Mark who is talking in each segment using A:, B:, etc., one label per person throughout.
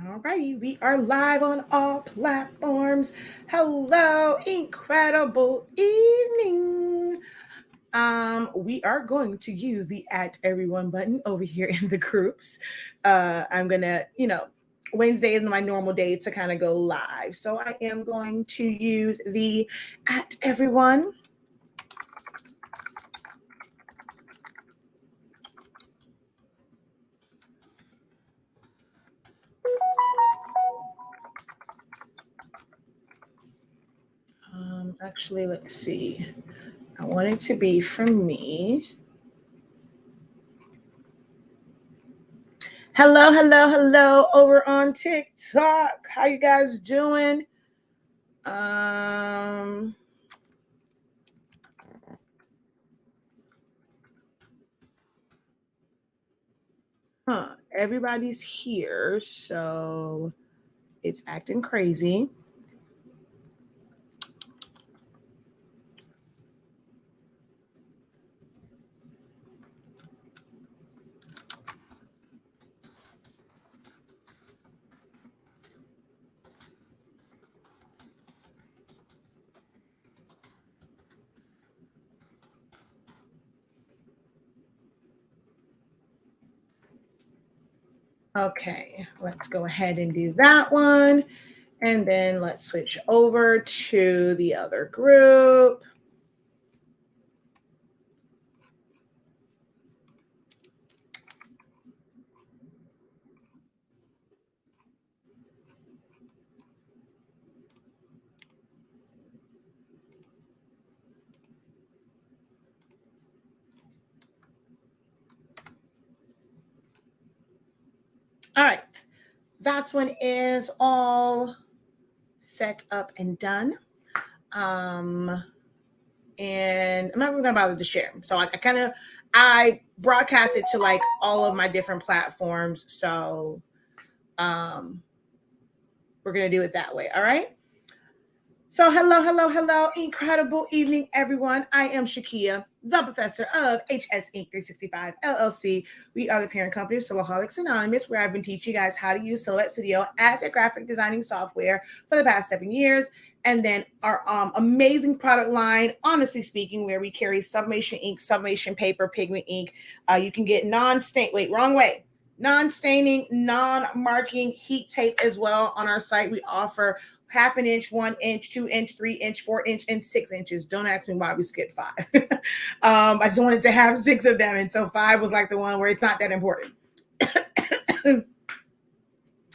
A: All righty, we are live on all platforms. Hello, incredible evening. We are going to use the @everyone button over here in the groups. I'm gonna, Wednesday is my normal day to kind of go live, so I am going to use the @everyone. Actually, let's see. I want it to be from me. Hello over on TikTok. How you guys doing? Everybody's here, so it's acting crazy. Okay, let's go ahead and do that one. And then let's switch over to the other group. All right, that one is all set up and done. And I'm not even gonna bother to share. So I broadcast it to like all of my different platforms. So we're gonna do it that way. All right. So hello, incredible evening, everyone. I am Shakia, the professor of HS Inc. 365 LLC. We are the parent company of Silhouettes Anonymous, where I've been teaching you guys how to use Silhouette Studio as a graphic designing software for the past 7 years. And then our amazing product line, honestly speaking, where we carry sublimation ink, sublimation paper, pigment ink. You can get non-staining, non-marking heat tape as well on our site. We offer 1/2 inch, 1 inch, 2 inch, 3 inch, 4 inch, and 6 inches. Don't ask me why we skipped 5. I just wanted to have 6 of them. And so 5 was like the one where it's not that important.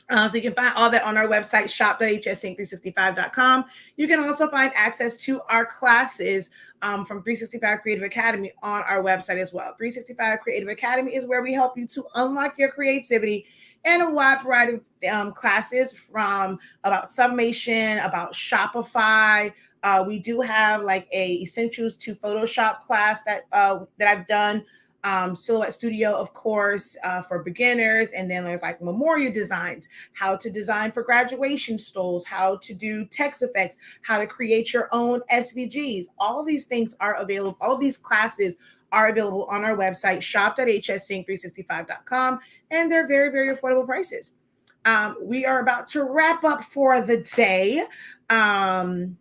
A: So you can find all that on our website, shop.hsync365.com. You can also find access to our classes from 365 Creative Academy on our website as well. 365 Creative Academy is where we help you to unlock your creativity and a wide variety of classes from about Sublimation, about Shopify. We do have like a Essentials to Photoshop class that I've done. Silhouette Studio, of course, for beginners. And then there's like memorial designs, how to design for graduation stoles, how to do text effects, how to create your own SVGs. All of these things are available. All of these classes are available on our website, shop.hsync365.com. And they're very, very affordable prices. We are about to wrap up for the day. Oh,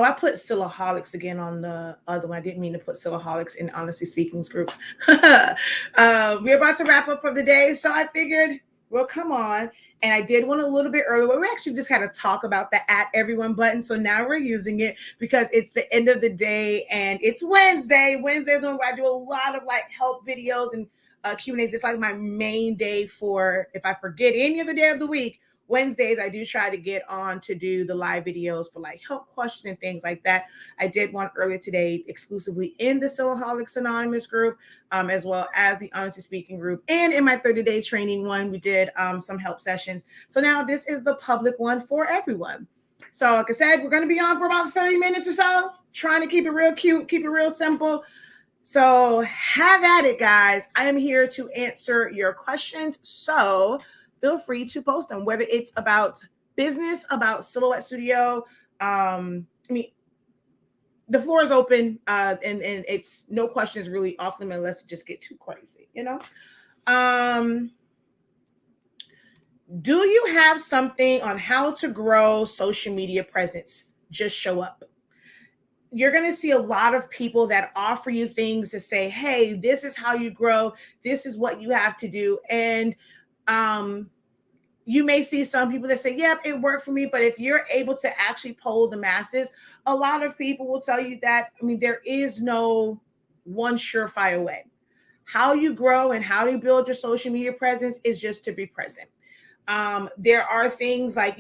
A: I put Silaholics again on the other one. I didn't mean to put Silaholics in Honestly Speaking's group. We're about to wrap up for the day, so I figured, well, come on. And I did one a little bit earlier. We actually just had to talk about the @everyone button. So now we're using it because it's the end of the day and it's Wednesday. Wednesdays when I do a lot of like help videos and Q&As. It's like my main day for if I forget any other day of the week. Wednesdays, I do try to get on to do the live videos for like help questions and things like that. I did one earlier today exclusively in the Silhouettes Anonymous group, as well as the Honestly Speaking group. And in my 30-day training one, we did some help sessions. So now this is the public one for everyone. So like I said, we're going to be on for about 30 minutes or so, trying to keep it real cute, keep it real simple. So have at it, guys. I am here to answer your questions. So feel free to post them, whether it's about business, about Silhouette Studio. the floor is open, and it's no questions really off limit unless it just get too crazy, you know. Do you have something on how to grow social media presence? Just show up. You're going to see a lot of people that offer you things to say, hey, this is how you grow. This is what you have to do. And you may see some people that say, yep, it worked for me. But if you're able to actually poll the masses, a lot of people will tell you that, I mean, there is no one surefire way. How you grow and how you build your social media presence is just to be present. There are things like,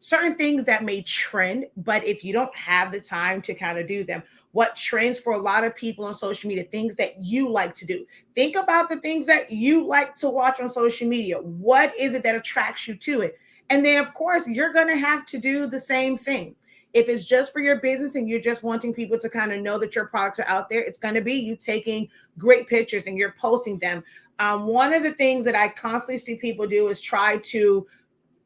A: certain things that may trend, but if you don't have the time to kind of do them, what trends for a lot of people on social media, things that you like to do. Think about the things that you like to watch on social media. What is it that attracts you to it? And then, of course, you're going to have to do the same thing. If it's just for your business and you're just wanting people to kind of know that your products are out there, it's going to be you taking great pictures and you're posting them. One of the things that I constantly see people do is try to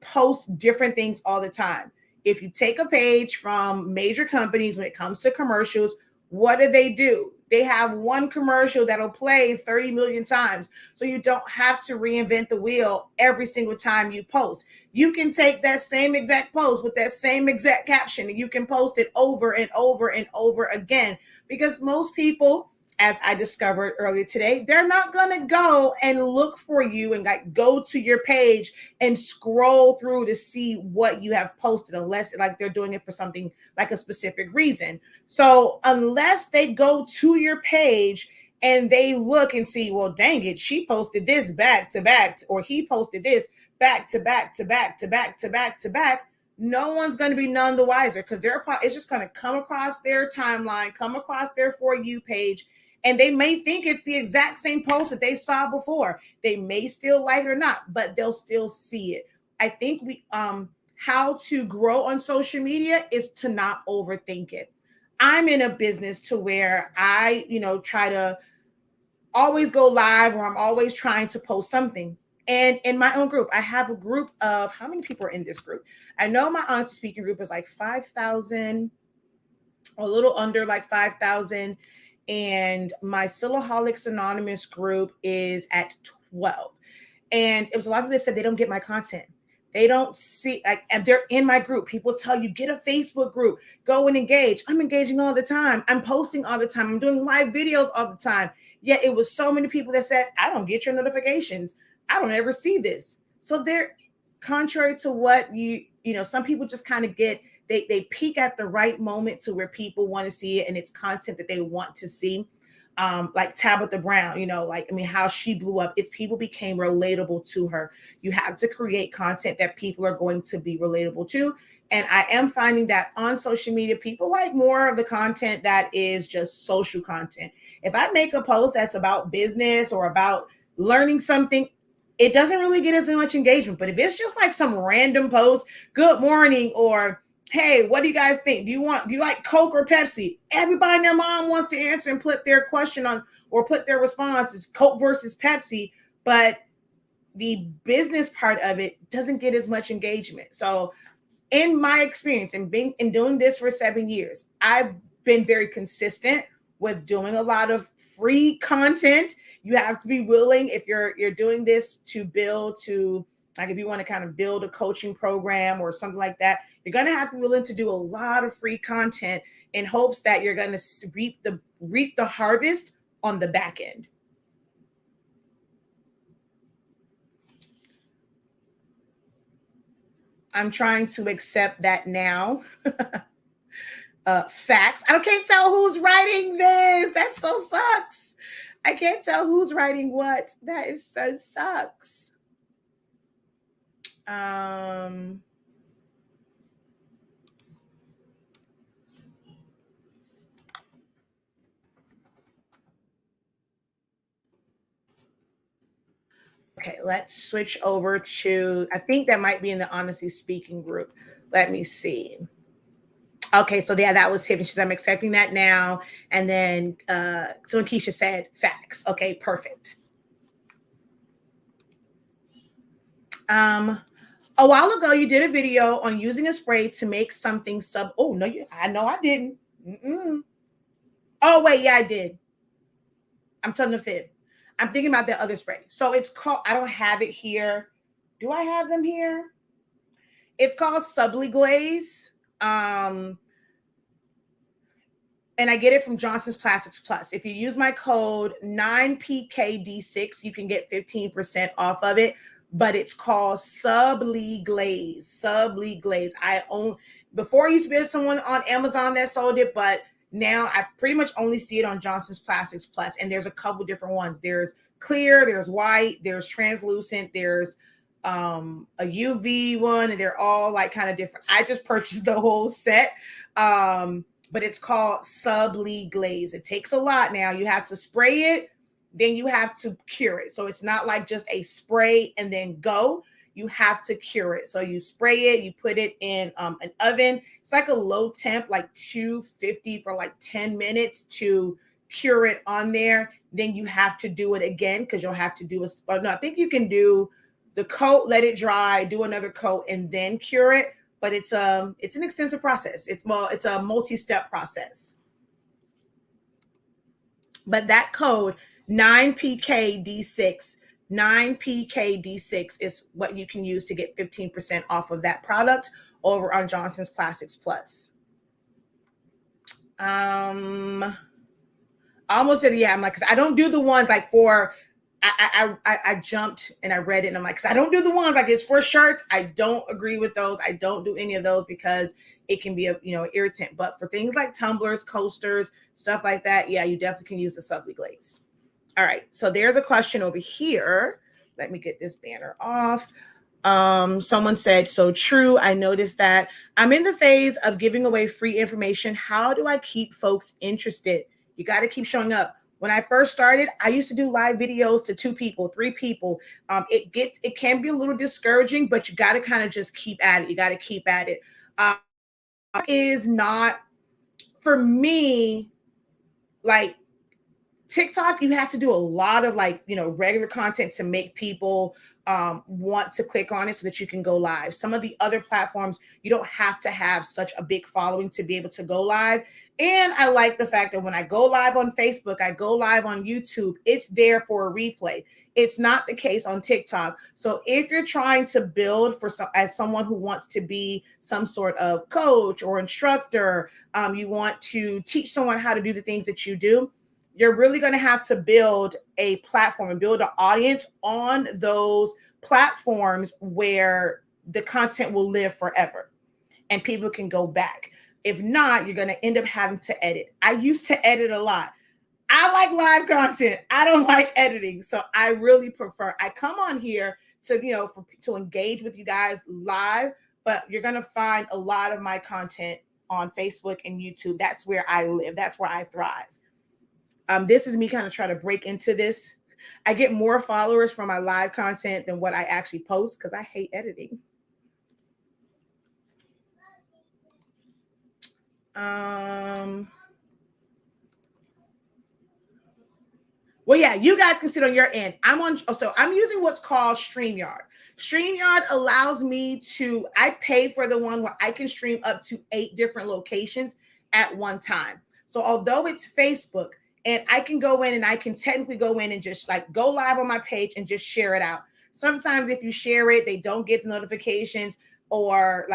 A: post different things all the time. If you take a page from major companies when it comes to commercials, what do? They have one commercial that'll play 30 million times. So you don't have to reinvent the wheel every single time you post. You can take that same exact post with that same exact caption and you can post it over and over and over again, because most people, as I discovered earlier today, they're not going to go and look for you and like go to your page and scroll through to see what you have posted, unless like they're doing it for something like a specific reason. So unless they go to your page and they look and see, well, dang it, she posted this back to back, or he posted this back to back to back to back to back to back, no one's going to be none the wiser, because it's just going to come across their timeline, come across their For You page, and they may think it's the exact same post that they saw before. They may still like it or not, but they'll still see it. I think how to grow on social media is to not overthink it. I'm in a business to where I, try to always go live, or I'm always trying to post something. And in my own group, I have a group of, how many people are in this group? I know my Honestly Speaking group is like 5,000, a little under like 5,000. And my Silaholics Anonymous group is at 12. And it was a lot of people that said they don't get my content. They don't see, like, and they're in my group. People tell you, get a Facebook group, go and engage. I'm engaging all the time. I'm posting all the time. I'm doing live videos all the time. Yet it was so many people that said, I don't get your notifications. I don't ever see this. So they're contrary to what some people just kind of get, they peak at the right moment to where people want to see it, and it's content that they want to see. Like Tabitha Brown, how she blew up. It's people became relatable to her. You have to create content that people are going to be relatable to. And I am finding that on social media, people like more of the content that is just social content. If I make a post that's about business or about learning something, it doesn't really get as much engagement. But if it's just like some random post, good morning, or hey, what do you guys think? Do you like Coke or Pepsi? Everybody and their mom wants to answer and put their question on, or put their response is Coke versus Pepsi. But the business part of it doesn't get as much engagement. So in my experience in doing this for 7 years, I've been very consistent with doing a lot of free content. You have to be willing, if you're doing this, to build to, like, if you want to kind of build a coaching program or something like that, you're going to have to be willing to do a lot of free content in hopes that you're going to reap the harvest on the back end. I'm trying to accept that now. Facts. I can't tell who's writing this. That so sucks. I can't tell who's writing what. That is so sucks. Okay, let's switch over to, I think that might be in the Honestly Speaking group. Let me see. Okay, so yeah, that was Tiffany. She said, I'm accepting that now. And then someone, Keisha, said facts. Okay, perfect. A while ago, you did a video on using a spray to make something sub. Oh, no, I know I didn't. Oh, wait, yeah, I did. I'm telling the fib. I'm thinking about the other spray. So it's called, I don't have it here. Do I have them here? It's called Subliglaze. And I get it from Johnson's Plastics Plus. If you use my code 9PKD6, you can get 15% off of it. But it's called Subliglaze. Subliglaze. Before I used to be someone on Amazon that sold it, but now I pretty much only see it on Johnson's Plastics Plus. And there's a couple different ones. There's clear, there's white, there's translucent, there's a UV one, and they're all like kind of different. I just purchased the whole set. But it's called Subliglaze. It takes a lot now. You have to spray it, then you have to cure it. So it's not like just a spray and then go. You have to cure it. So you spray it, you put it in an oven. It's like a low temp, like 250 for like 10 minutes to cure it on there. Then you have to do it again because you'll have to do I think you can do the coat, let it dry, do another coat, and then cure it. But it's an extensive process. It's a multi-step process. But that code 9PKD6, 9PKD6 is what you can use to get 15% off of that product over on Johnson's Plastics Plus. I almost said, yeah, I'm like, because I don't do the ones like for, I jumped and I read it and I'm like, because I don't do the ones like it's for shirts. I don't agree with those. I don't do any of those because it can be irritant. But for things like tumblers, coasters, stuff like that, yeah, you definitely can use the Subliglaze. All right, so there's a question over here. Let me get this banner off. Someone said, so true. I noticed that I'm in the phase of giving away free information. How do I keep folks interested? You got to keep showing up. When I first started, I used to do live videos to 2 people, 3 people. It can be a little discouraging, but you got to kind of just keep at it. You got to keep at it. Is not for me, like TikTok, you have to do a lot of regular content to make people want to click on it so that you can go live. Some of the other platforms, you don't have to have such a big following to be able to go live. And I like the fact that when I go live on Facebook, I go live on YouTube, it's there for a replay. It's not the case on TikTok. So if you're trying to build as someone who wants to be some sort of coach or instructor, you want to teach someone how to do the things that you do, you're really going to have to build a platform and build an audience on those platforms where the content will live forever and people can go back. If not, you're going to end up having to edit. I used to edit a lot. I like live content. I don't like editing. So I really prefer, I come on here to engage with you guys live, but you're going to find a lot of my content on Facebook and YouTube. That's where I live. That's where I thrive. This is me kind of trying to break into this. I get more followers from my live content than what I actually post because I hate editing. Well, yeah, you guys can sit on your end. I'm using what's called StreamYard. StreamYard allows me I pay for the one where I can stream up to 8 different locations at one time. So although it's Facebook, and I can go in and I can technically go in and just go live on my page and just share it out. Sometimes if you share it, they don't get the notifications, or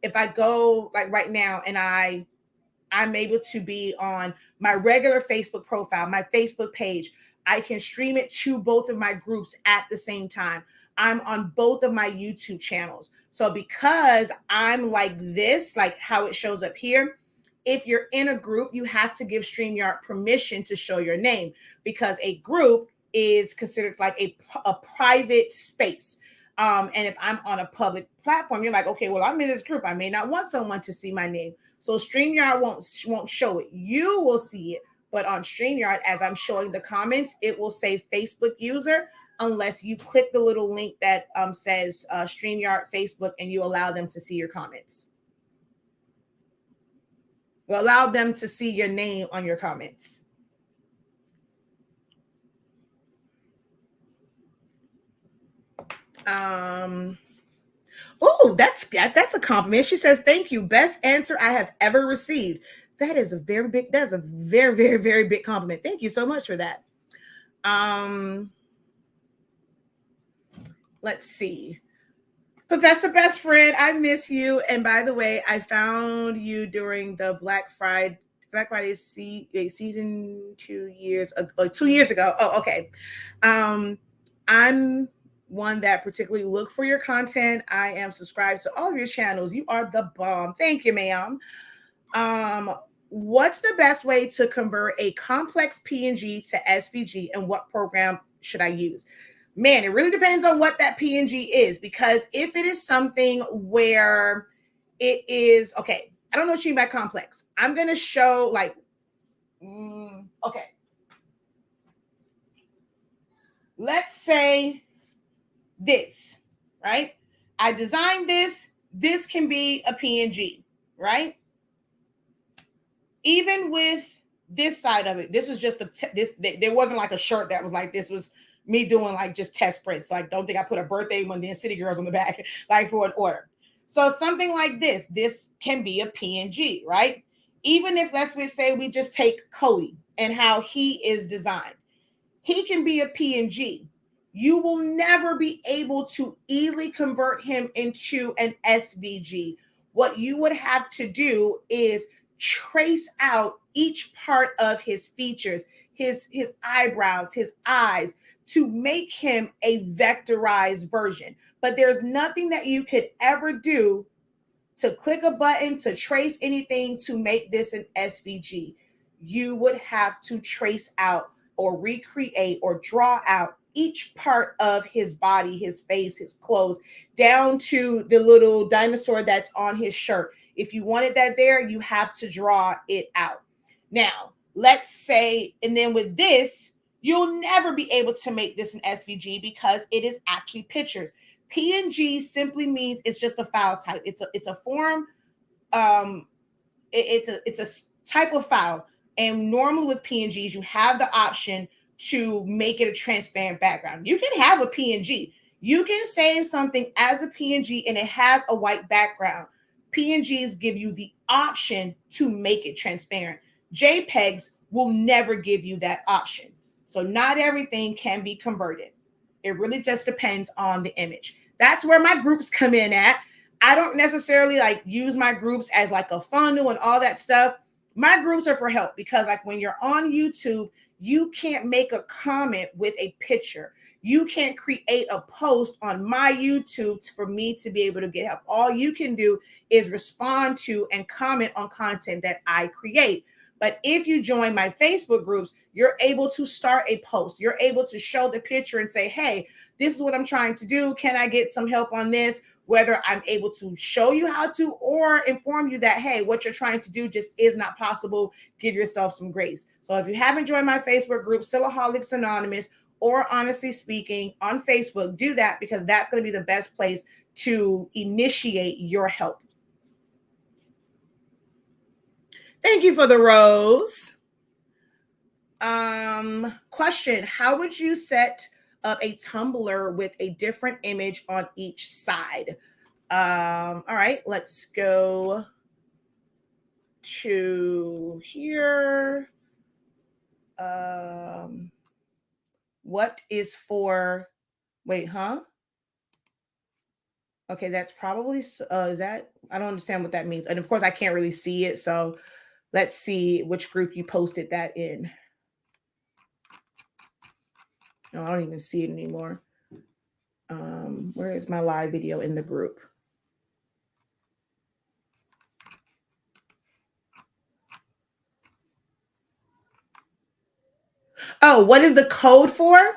A: if I go right now and I'm able to be on my regular Facebook profile, my Facebook page, I can stream it to both of my groups at the same time. I'm on both of my YouTube channels. So because I'm like this, like how it shows up here, if you're in a group, you have to give StreamYard permission to show your name, because a group is considered like a private space. And if I'm on a public platform, you're like, okay, well, I'm in this group. I may not want someone to see my name. So StreamYard won't show it. You will see it. But on StreamYard, as I'm showing the comments, it will say Facebook user, unless you click the little link that says StreamYard Facebook and you allow them to see your comments. Will allow them to see your name on your comments. Oh, that's a compliment. She says, "Thank you, best answer I have ever received." That's a very, very, very big compliment. Thank you so much for that. Um, let's see. Professor Best Friend, I miss you. And by the way, I found you during the Black Friday season 2 years ago, 2 years ago. Oh, okay. I'm one that particularly look for your content. I am subscribed to all of your channels. You are the bomb. Thank you, ma'am. Um, what's the best way to convert a complex PNG to SVG, and what program should I use? Man, it really depends on what that PNG is, because if it is something where it is okay, I don't know what you mean by complex. I'm gonna show like okay. Let's say this, right? I designed this. This can be a PNG, right? Even with this side of it, this was just there wasn't like a shirt that was like, this was me doing like just test prints. So I don't think I put a birthday one, then City Girls on the back, like for an order. So something like this can be a PNG, right? Even if let's say we just take Cody and how he is designed, he can be a PNG. You will never be able to easily convert him into an SVG. What you would have to do is trace out each part of his features, his eyebrows, his eyes, to make him a vectorized version. But there's nothing that you could ever do to click a button to trace anything to make this an SVG. You would have to trace out or recreate or draw out each part of his body, his face, his clothes, down to the little dinosaur that's on his shirt. If you wanted that there, you have to draw it out. Now, let's say, and then with this, you'll never be able to make this an SVG because it is actually pictures. PNG simply means it's just a file type. It's a form. It's a type of file. And normally with PNGs, you have the option to make it a transparent background. You can have a PNG. You can save something as a PNG and it has a white background. PNGs give you the option to make it transparent. JPEGs will never give you that option. So not everything can be converted. It really just depends on the image. That's where my groups come in at. I don't necessarily like use my groups as like a funnel and all that stuff. My groups are for help because like when you're on YouTube, you can't make a comment with a picture. You can't create a post on my YouTube for me to be able to get help. All you can do is respond to and comment on content that I create. But if you join my Facebook groups, you're able to start a post. You're able to show the picture and say, hey, this is what I'm trying to do. Can I get some help on this? Whether I'm able to show you how to or inform you that, hey, what you're trying to do just is not possible. Give yourself some grace. So if you haven't joined my Facebook group, Silaholics Anonymous or Honestly Speaking on Facebook, do that because that's going to be the best place to initiate your help. Thank you for the rose. Question: how would you set up a Tumblr with a different image on each side? All right, let's go to here. What is for? Wait, huh? Okay, that's probably is that I don't understand what that means, and of course I can't really see it. So let's see which group you posted that in. No, I don't even see it anymore. Where is my live video in the group? Oh, what is the code for?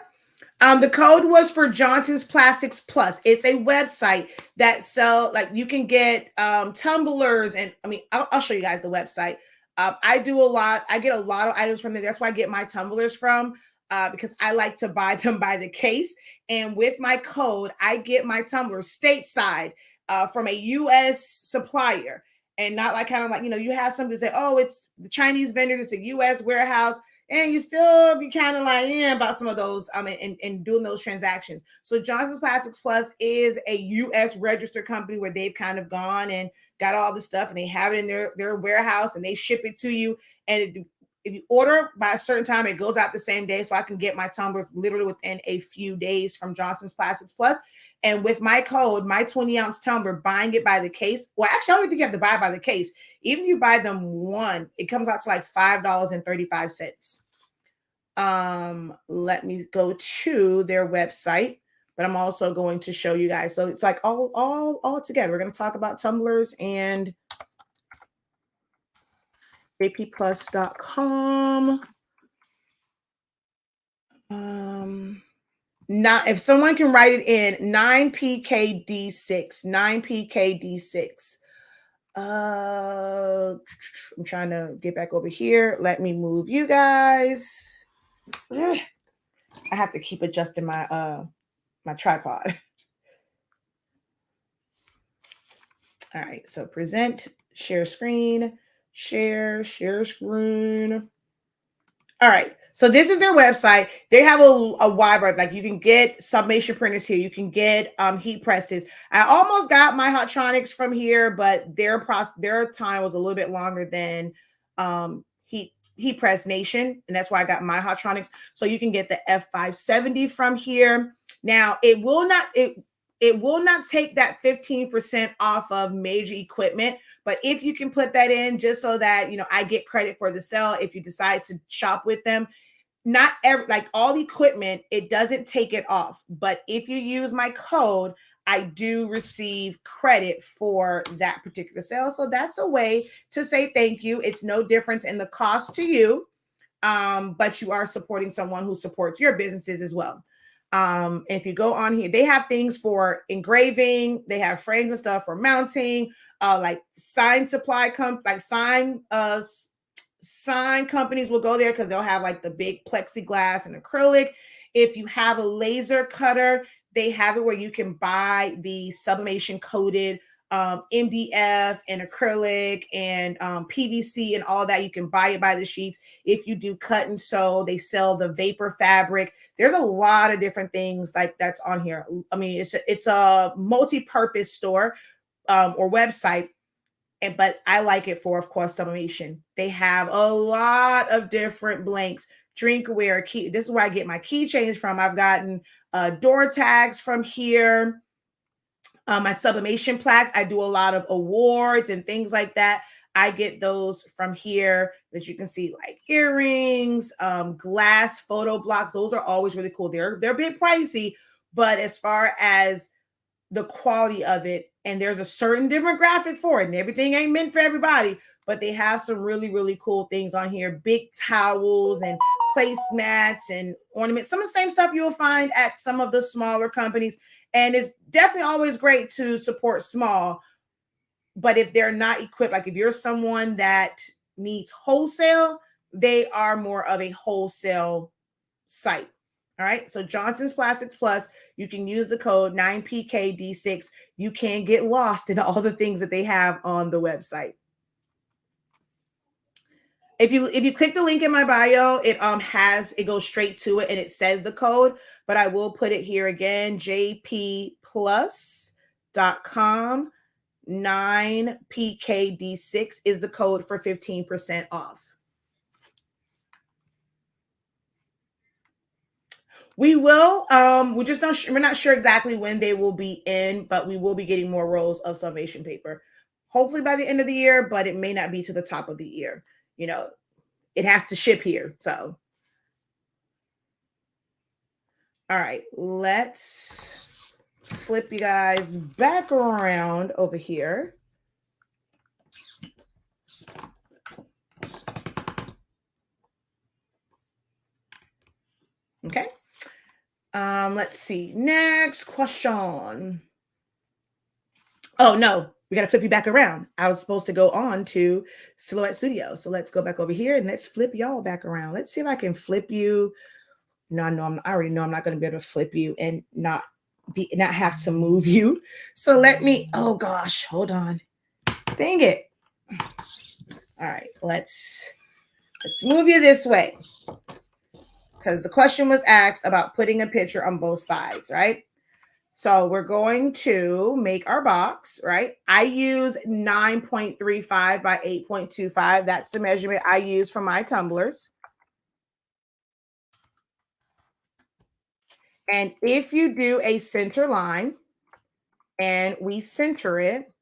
A: The code was for Johnson's Plastics Plus. It's a website that sell like you can get tumblers, and I mean I'll show you guys the website. I do a lot. I get a lot of items from there. That's where I get my tumblers from because I like to buy them by the case. And with my code, I get my tumblers stateside from a U.S. supplier, and not like kind of like you have somebody say, oh, it's the Chinese vendors. It's a U.S. warehouse. and you still be kind of like about some of those and doing those transactions. So Johnson's Plastics Plus is a US registered company where they've kind of gone and got all the stuff and they have it in their warehouse and they ship it to you. And if you order by a certain time, it goes out the same day. So I can get my tumblers literally within a few days from Johnson's Plastics Plus. And with my code, my 20-ounce tumbler, buying it by the case. Well, actually, I don't think you have to buy it by the case. Even if you buy them one, it comes out to like $5.35. Let me go to their website, but I'm also going to show you guys. So it's like all together. We're going to talk about tumblers and jpplus.com. Not if someone can write it in 9PKD6, 9PKD6. I'm trying to get back over here. Let me move you guys. I have to keep adjusting my my tripod. All right, so present, share screen, share screen. All right, so this is their website. They have a wide variety. Like you can get sublimation printers here. You can get heat presses. I almost got my Hottronics from here, but their time was a little bit longer than Heat Press Nation, and that's why I got my Hottronics. So you can get the F570 from here. Now it will not take that 15% off of major equipment. But if you can put that in just so that, I get credit for the sale, if you decide to shop with them, not every, like all equipment, it doesn't take it off. But if you use my code, I do receive credit for that particular sale. So that's a way to say thank you. It's no difference in the cost to you, but you are supporting someone who supports your businesses as well. And if you go on here, they have things for engraving. They have frames and stuff for mounting. Like sign sign companies will go there because they'll have like the big plexiglass and acrylic. If you have a laser cutter, they have it where you can buy the sublimation coated MDF and acrylic and PVC and all that. You can buy it by the sheets. If you do cut and sew, they sell the vapor fabric. There's a lot of different things like that's on here. I mean, it's a multi-purpose store or website, but I like it for, of course, sublimation. They have a lot of different blanks, drinkware, key. This is where I get my keychains from. I've gotten door tags from here. My sublimation plaques. I do a lot of awards and things like that. I get those from here that you can see, like earrings, glass photo blocks. Those are always really cool. They're a bit pricey, but as far as the quality of it, and there's a certain demographic for it, and everything ain't meant for everybody, but they have some really, really cool things on here. Big towels and placemats and ornaments. Some of the same stuff you'll find at some of the smaller companies. And it's definitely always great to support small, but if they're not equipped, like if you're someone that needs wholesale, they are more of a wholesale site. All right. So Johnson's Plastics Plus, you can use the code 9PKD6. You can get lost in all the things that they have on the website. If you click the link in my bio, it goes straight to it and it says the code, but I will put it here again, jpplus.com. 9PKD6 is the code for 15% off. We will. We're not sure exactly when they will be in, but we will be getting more rolls of sublimation paper. Hopefully by the end of the year, but it may not be to the top of the year. It has to ship here. So, all right, let's flip you guys back around over here. Okay. Let's see. Next question. Oh, no. We got to flip you back around. I was supposed to go on to Silhouette Studio. So let's go back over here and let's flip y'all back around. Let's see if I can flip you. No, I already know I'm not going to be able to flip you and not have to move you. So oh gosh, hold on. Dang it. All right, let's Let's move you this way, because the question was asked about putting a picture on both sides, right? So we're going to make our box, right? I use 9.35 by 8.25. That's the measurement I use for my tumblers. And if you do a center line and we center it,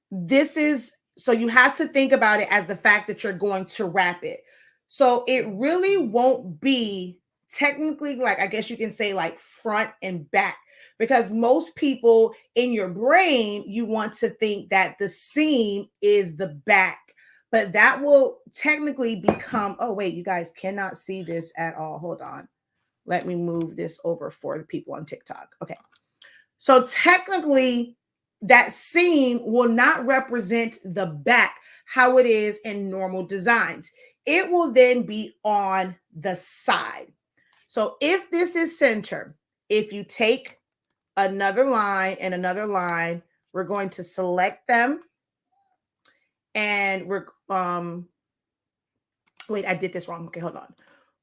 A: this is, so you have to think about it as the fact that you're going to wrap it. So it really won't be technically, like, I guess you can say like front and back, because most people in your brain, you want to think that the seam is the back, but that will technically become, oh wait, you guys cannot see this at all. Hold on. Let me move this over for the people on TikTok. Okay. So technically, that seam will not represent the back how it is in normal designs. It will then be on the side. So if this is center, if you take another line and another line, we're going to select them, and we're wait, I did this wrong. Okay, hold on.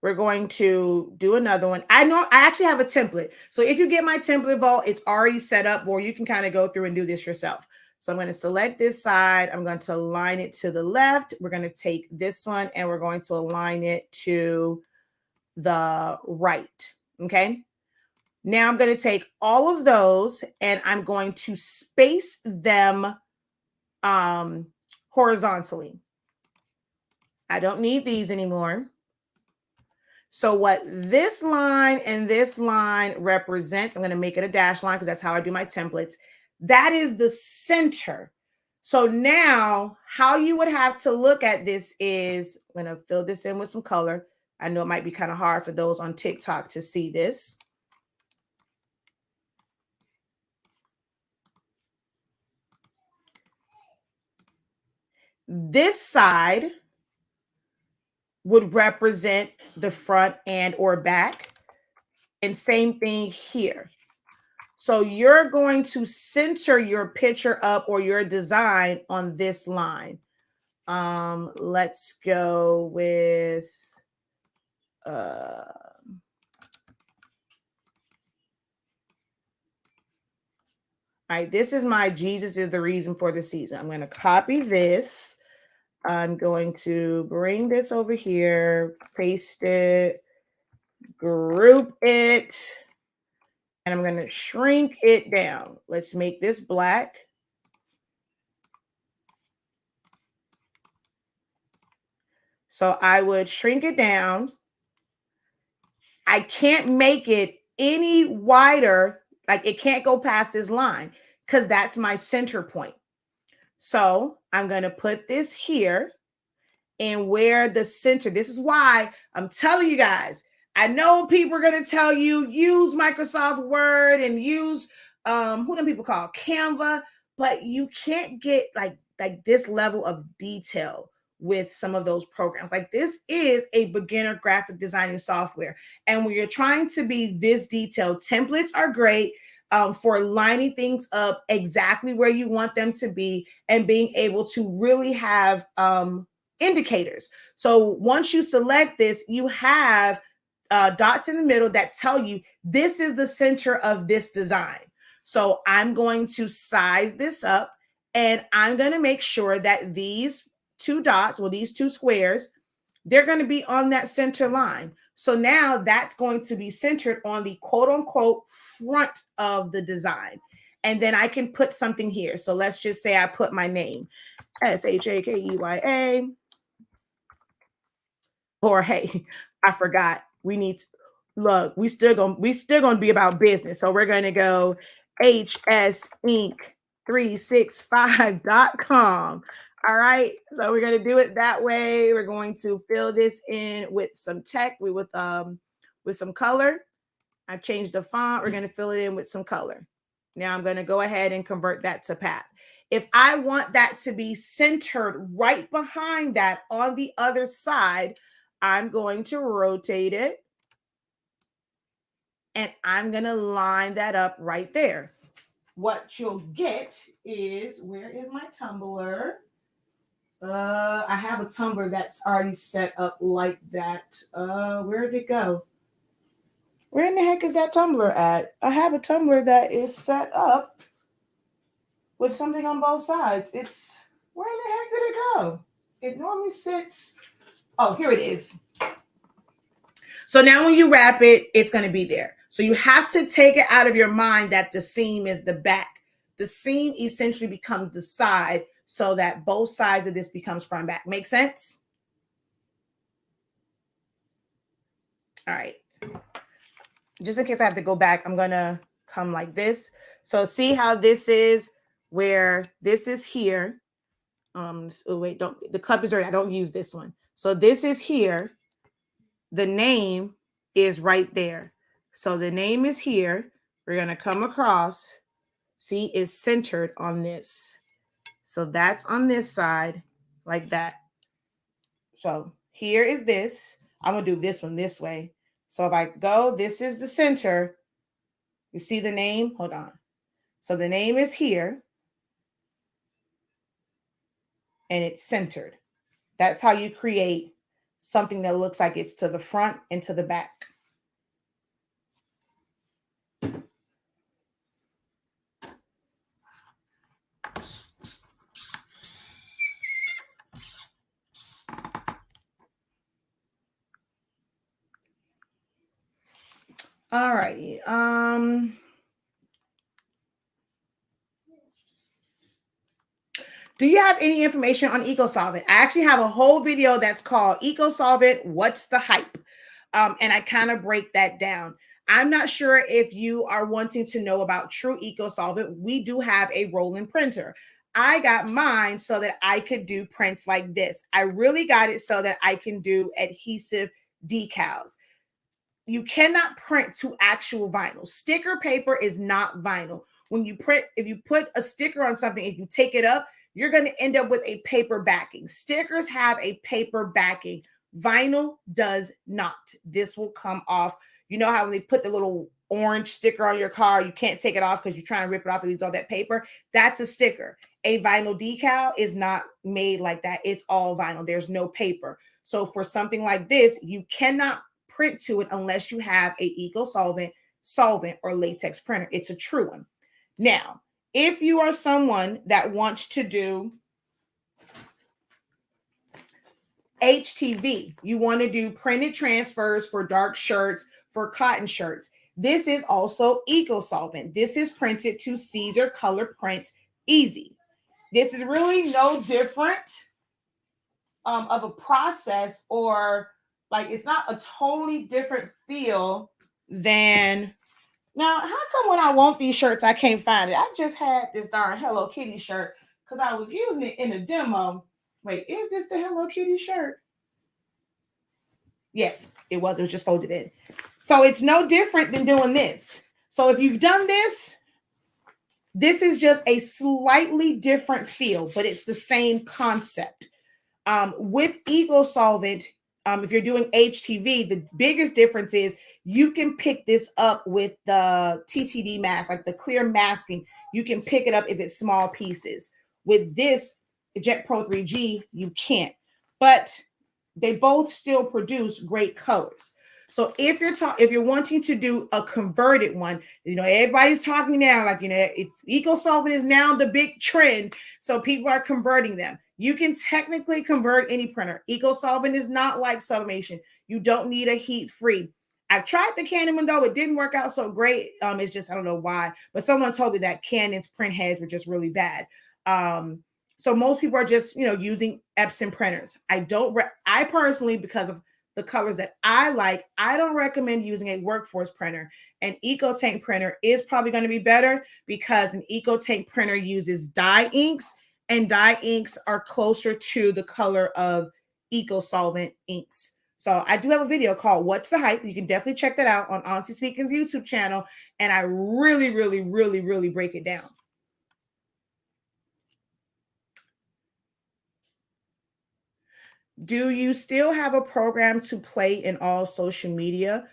A: We're going to do another one. I know I actually have a template. So if you get my template vault, it's already set up, or you can kind of go through and do this yourself. So I'm going to select this side. I'm going to align it to the left. We're going to take this one and we're going to align it to the right. Okay. Now I'm going to take all of those and I'm going to space them horizontally. I don't need these anymore. So what this line and this line represents, I'm going to make it a dash line because that's how I do my templates. That is the center. So now how you would have to look at this is, I'm going to fill this in with some color. I know it might be kind of hard for those on TikTok to see this. This side would represent the front and or back. And same thing here. So you're going to center your picture up or your design on this line. Let's go with all right, this is my Jesus is the reason for the season. I'm going to copy this. I'm going to bring this over here, paste it, group it, and I'm going to shrink it down. Let's make this black. So I would shrink it down. I can't make it any wider, like it can't go past this line because that's my center point. So I'm going to put this here, and where the center, this is why I'm telling you guys, I know people are going to tell you use Microsoft Word and use who do people call Canva, but you can't get like this level of detail with some of those programs. Like this is a beginner graphic designing software, and when you're trying to be this detailed, templates are great for lining things up exactly where you want them to be and being able to really have indicators. So once you select this, you have dots in the middle that tell you this is the center of this design. So I'm going to size this up, and I'm going to make sure that these two dots, well, these two squares, they're going to be on that center line. So now that's going to be centered on the quote unquote front of the design. And then I can put something here. So let's just say I put my name, SHAKEYA. Or hey, I forgot. We need to look, we still gonna be about business. So we're gonna go hsink365.com. All right. So we're gonna do it that way. We're going to fill this in with some text, with some color. I changed the font. We're gonna fill it in with some color. Now I'm gonna go ahead and convert that to path. If I want that to be centered right behind that on the other side, I'm going to rotate it, and I'm going to line that up right there. What you'll get is, where is my tumbler? I have a tumbler that's already set up like that. Where did it go? Where in the heck is that tumbler at? I have a tumbler that is set up with something on both sides. It's where in the heck did it go? It normally sits. Oh, here it is. So now when you wrap it, it's going to be there. So you have to take it out of your mind that the seam is the back. The seam essentially becomes the side so that both sides of this becomes front and back. Make sense? All right. Just in case I have to go back, I'm going to come like this. So see how this is where this is here. Oh wait, don't, the cup is dirty. I don't use this one. So this is here. The name is right there. So the name is here. We're going to come across. See, it's centered on this. So that's on this side like that. So here is this. I'm going to do this one this way. So if I go, this is the center. You see the name? Hold on. So the name is here. And it's centered. That's how you create something that looks like it's to the front and to the back. All righty. Do you have any information on EcoSolvent? I actually have a whole video that's called EcoSolvent, What's the Hype? And I kind of break that down. I'm not sure if you are wanting to know about True EcoSolvent. We do have a rolling printer. I got mine so that I could do prints like this. I really got it so that I can do adhesive decals. You cannot print to actual vinyl. Sticker paper is not vinyl. When you print, if you put a sticker on something, if you take it up, you're going to end up with a paper backing. Stickers have a paper backing. Vinyl does not. This will come off. You know how when they put the little orange sticker on your car, you can't take it off because you're trying to rip it off and use all that paper? That's a sticker. A vinyl decal is not made like that. It's all vinyl. There's no paper. So for something like this, you cannot print to it unless you have a EcoSolvent, solvent, or latex printer. It's a true one. Now, if you are someone that wants to do HTV, you want to do printed transfers for dark shirts, for cotton shirts, this is also EcoSolvent. This is printed to Caesar Color Print Easy. This is really no different of a process, or like it's not a totally different feel than. Now, how come when I want these shirts, I can't find it? I just had this darn Hello Kitty shirt because I was using it in a demo. Wait, is this the Hello Kitty shirt? Yes, it was. It was just folded in. So it's no different than doing this. So if you've done this, this is just a slightly different feel, but it's the same concept. With EcoSolvent, if you're doing HTV, the biggest difference is you can pick this up with the TTD mask, like the clear masking. You can pick it up if it's small pieces. With this Jet Pro 3G, you can't. But they both still produce great colors. So if you're wanting to do a converted one, you know, everybody's talking now, like, you know, it's EcoSolvent is now the big trend. So people are converting them. You can technically convert any printer. EcoSolvent is not like Sublimation. You don't need a heat-free. I've tried the Canon one, though. It didn't work out so great. It's just, I don't know why. But someone told me that Canon's print heads were just really bad. So most people are just, you know, using Epson printers. I personally, because of the colors that I like, I don't recommend using a workforce printer. An EcoTank printer is probably going to be better because an EcoTank printer uses dye inks, and dye inks are closer to the color of EcoSolvent inks. So I do have a video called What's the Hype? You can definitely check that out on Honestly Speaking's YouTube channel. And I really, really, really, really break it down. Do you still have a program to play in all social media?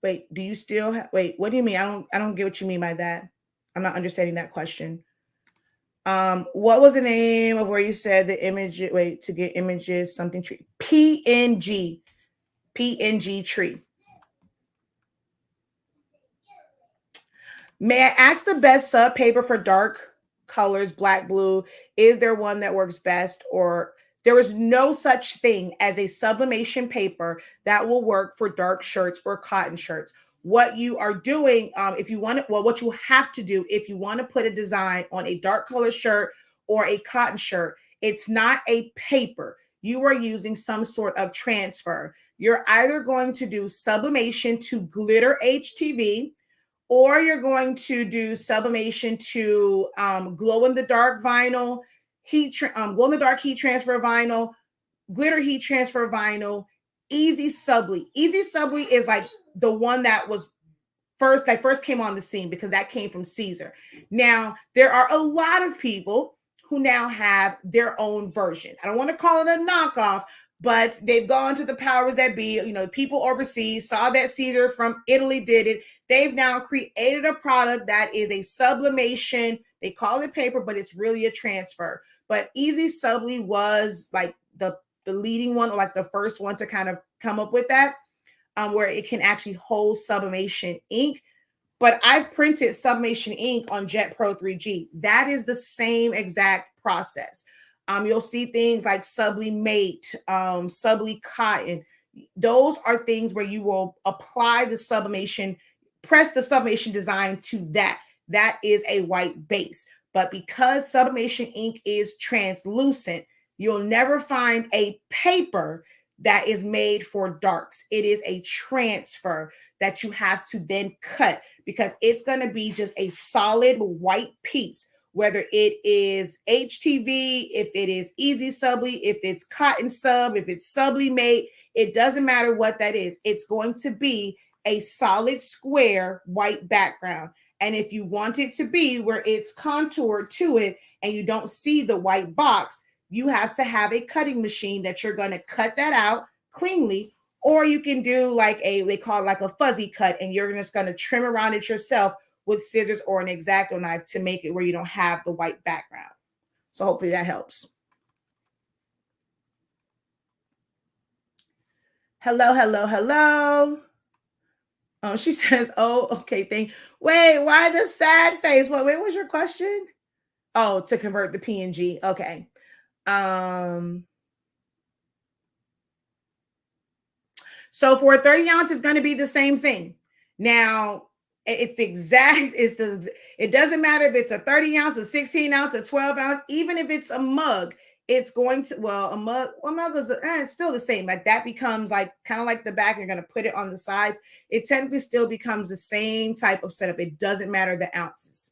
A: Wait, do you still wait, what do you mean? I don't get what you mean by that. I'm not understanding that question. What was the name of where you said the image? Wait, to get images, something tree. PNG. PNG tree. May I ask the best sub paper for dark colors, black, blue? Is there one that works best? Or there is no such thing as a sublimation paper that will work for dark shirts or cotton shirts. What you are doing, if you want to, well, what you have to do if you want to put a design on a dark color shirt or a cotton shirt, it's not a paper. You are using some sort of transfer. You're either going to do sublimation to glitter HTV, or you're going to do sublimation to glow in the dark vinyl, glow in the dark heat transfer vinyl, glitter heat transfer vinyl, easy subli. Easy subli is like the one that was first came on the scene because that came from Caesar. Now, there are a lot of people who now have their own version. I don't want to call it a knockoff, but they've gone to the powers that be. You know, people overseas saw that Caesar from Italy did it. They've now created a product that is a sublimation. They call it paper, but it's really a transfer. But Easy Subli was like the leading one, or like the first one to kind of come up with that, where it can actually hold sublimation ink. But I've printed sublimation ink on Jet Pro 3G. That is the same exact process. You'll see things like Sublimate, Subli Cotton. Those are things where you will apply the sublimation, press the sublimation design to that. That is a white base. But because sublimation ink is translucent, you'll never find a paper that is made for darks. It is a transfer that you have to then cut, because it's going to be just a solid white piece, whether it is HTV, if it is Easy Subli, if it's Cotton Sub, if it's Sublimate, it doesn't matter what that is. It's going to be a solid square white background. And if you want it to be where it's contoured to it and you don't see the white box, you have to have a cutting machine that you're going to cut that out cleanly. Or you can do like they call it like a fuzzy cut, and you're just going to trim around it yourself with scissors or an X-Acto knife to make it where you don't have the white background. So hopefully that helps. Hello, hello, hello. Oh, she says, oh, okay, wait, why the sad face? What was your question? Oh, to convert the PNG. Okay. So for a 30 ounce, it's going to be the same thing. Now, it doesn't matter if it's a 30 ounce, a 16 ounce, a 12 ounce, even if it's a mug, it's going to, a mug is it's still the same. Like that becomes like kind of like the back. You're going to put it on the sides. It technically still becomes the same type of setup. It doesn't matter the ounces.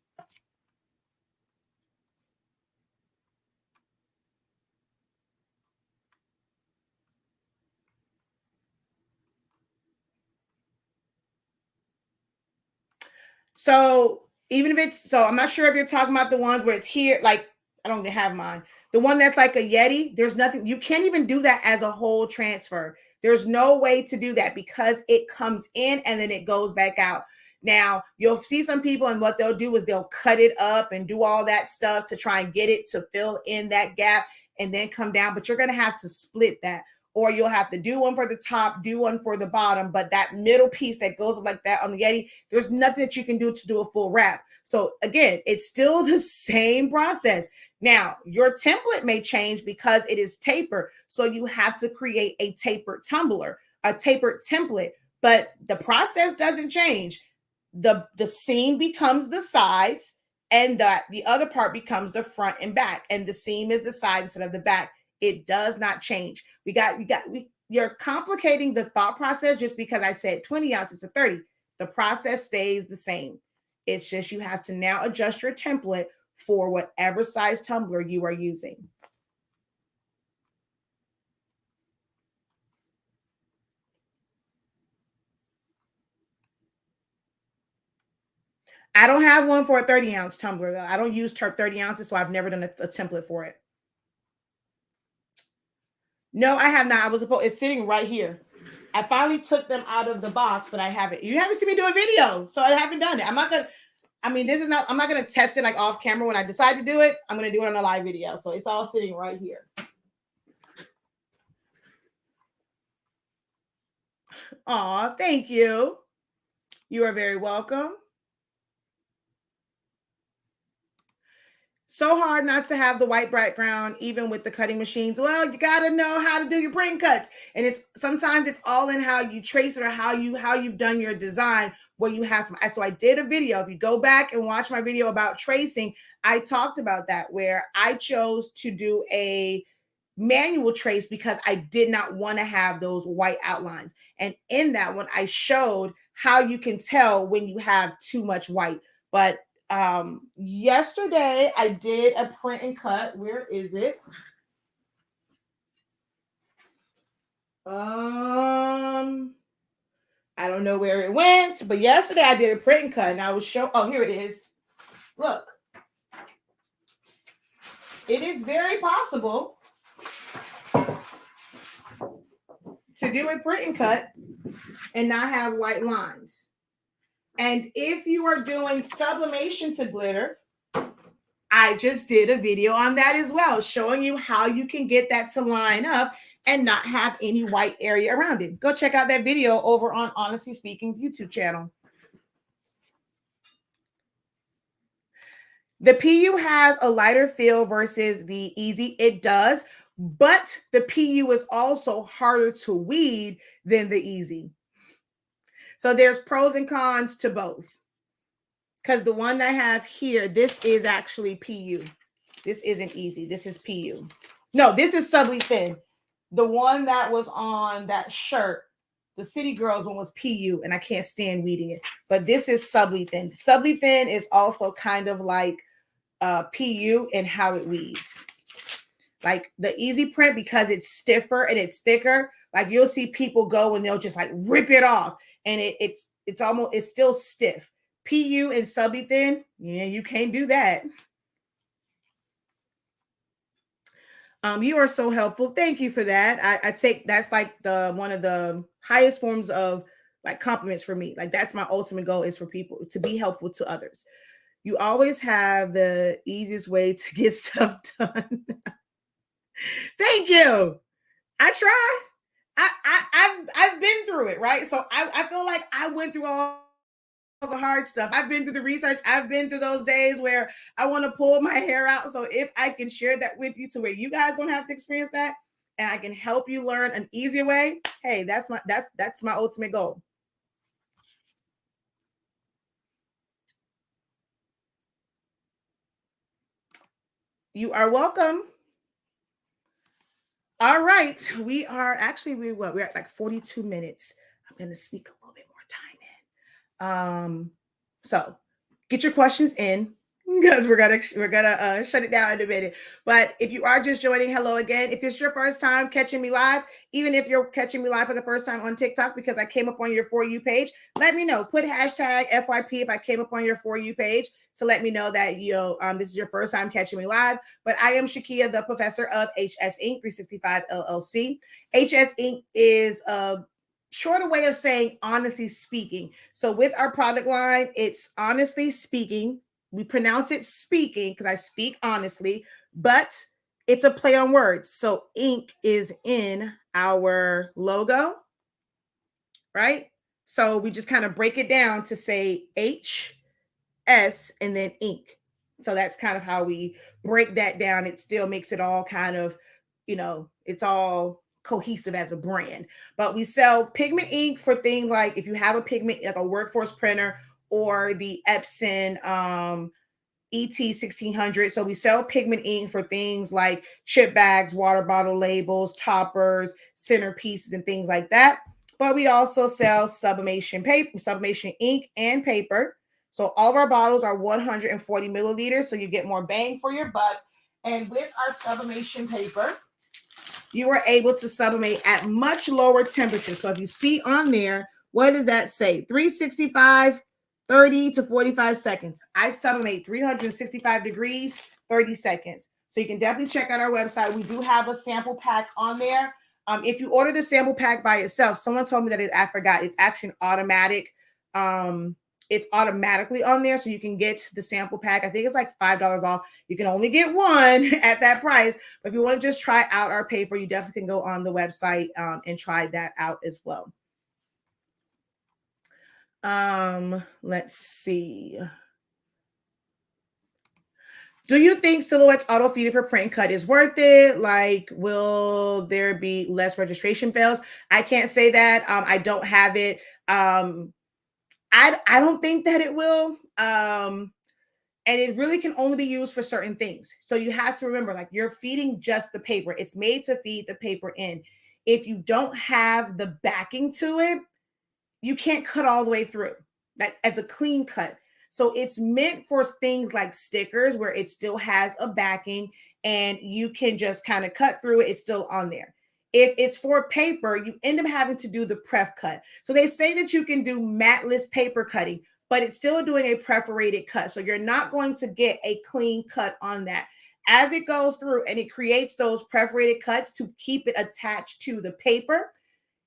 A: So even if I'm not sure if you're talking about the ones where it's here, like I don't even have mine. The one that's like a Yeti, there's nothing, you can't even do that as a whole transfer. There's no way to do that because it comes in and then it goes back out. Now, you'll see some people, and what they'll do is they'll cut it up and do all that stuff to try and get it to fill in that gap and then come down. But you're going to have to split that, or you'll have to do one for the top, do one for the bottom. But that middle piece that goes like that on the Yeti, there's nothing that you can do to do a full wrap. So again, it's still the same process. Now, your template may change because it is taper. So you have to create a tapered tumbler, a tapered template, but the process doesn't change. The seam becomes the sides, and the other part becomes the front and back, and the seam is the side instead of the back. It does not change. You're complicating the thought process just because I said 20 ounces to 30. The process stays the same. It's just you have to now adjust your template for whatever size tumbler you are using. I don't have one for a 30 ounce tumbler. I don't use 30 ounces, so I've never done a template for it. No, I have not. It's sitting right here. I finally took them out of the box, but I haven't. You haven't seen me do a video, so I haven't done it. I'm not gonna. I mean, this is not, I'm not going to test it like off camera when I decide to do it. I'm going to do it on a live video. So it's all sitting right here. Aw, thank you. You are very welcome. So hard not to have the white background, even with the cutting machines. Well, you got to know how to do your print cuts. And it's sometimes it's all in how you trace it or how you've done your design, where you have some. So I did a video. If you go back and watch my video about tracing, I talked about that, where I chose to do a manual trace because I did not want to have those white outlines. And in that one, I showed how you can tell when you have too much white. But yesterday I did a print and cut. Where is it? I don't know where it went, but yesterday I did a print and cut, and I was show. Oh, here it is. Look, it is very possible to do a print and cut and not have white lines. And if you are doing sublimation to glitter, I just did a video on that as well, showing you how you can get that to line up and not have any white area around it. Go check out that video over on Honestly Speaking's YouTube channel. The PU has a lighter feel versus the Easy. It does, but the PU is also harder to weed than the Easy. So there's pros and cons to both. Because the one I have here, this is actually PU. This isn't Easy. This is PU. No, this is Subly Thin. The one that was on that shirt, the City Girls one, was PU, and I can't stand reading it. But this is Subly Thin. Subly Thin is also kind of like PU in how it weaves. Like the Easy print, because it's stiffer and it's thicker, like you'll see people go and they'll just like rip it off, and it's still stiff. PU and Subly Thin, yeah, you can't do that. You are so helpful. Thank you for that. I take that's like one of the highest forms of like compliments for me. Like that's my ultimate goal, is for people to be helpful to others. You always have the easiest way to get stuff done. Thank you. I try. I've been through it, right? So I feel like I went through all the hard stuff. I've been through the research. I've been through those days where I want to pull my hair out. So if I can share that with you to where you guys don't have to experience that, and I can help you learn an easier way, hey, that's my ultimate goal. You are welcome. All right, we're at like 42 minutes. I'm gonna sneak a little bit more time in. So get your questions in, because we're gonna shut it down in a minute. But if you are just joining, hello again. If it's your first time catching me live, even if you're catching me live for the first time on TikTok because I came up on your For You page, let me know. Put hashtag FYP if I came up on your For You page to let me know that this is your first time catching me live. But I am Shakia, the professor of HS Inc. 365 LLC. HS Inc. is a shorter way of saying honestly speaking. So with our product line, it's honestly speaking. We pronounce it speaking because I speak honestly, but it's a play on words. So ink is in our logo, right? So we just kind of break it down to say H, S, and then ink. So that's kind of how we break that down. It still makes it all kind of, it's all cohesive as a brand. But we sell pigment ink for things like if you have a pigment, like a workforce printer or the Epson ET 1600. So we sell pigment ink for things like chip bags, water bottle labels, toppers, centerpieces, and things like that. But we also sell sublimation paper, sublimation ink and paper. So all of our bottles are 140 milliliters, so you get more bang for your buck. And with our sublimation paper, you are able to sublimate at much lower temperatures. So if you see on there, what does that say? 365, 30 to 45 seconds. I sublimate 365 degrees, 30 seconds. So you can definitely check out our website. We do have a sample pack on there. If you order the sample pack by itself, someone told me that I forgot. It's actually an automatic it's automatically on there. So you can get the sample pack. I think it's like $5 off. You can only get one at that price. But if you want to just try out our paper, you definitely can go on the website and try that out as well. Let's see. Do you think Silhouette's auto feeder for print and cut is worth it? Like, will there be less registration fails? I can't say that. I don't have it. I don't think that it will. And it really can only be used for certain things. So you have to remember, like, you're feeding just the paper. It's made to feed the paper in. If you don't have the backing to it, you can't cut all the way through, like as a clean cut. So it's meant for things like stickers where it still has a backing and you can just kind of cut through it. It's still on there. If it's for paper, you end up having to do the pref cut. So they say that you can do matless paper cutting, but it's still doing a perforated cut. So you're not going to get a clean cut on that. As it goes through and it creates those perforated cuts to keep it attached to the paper,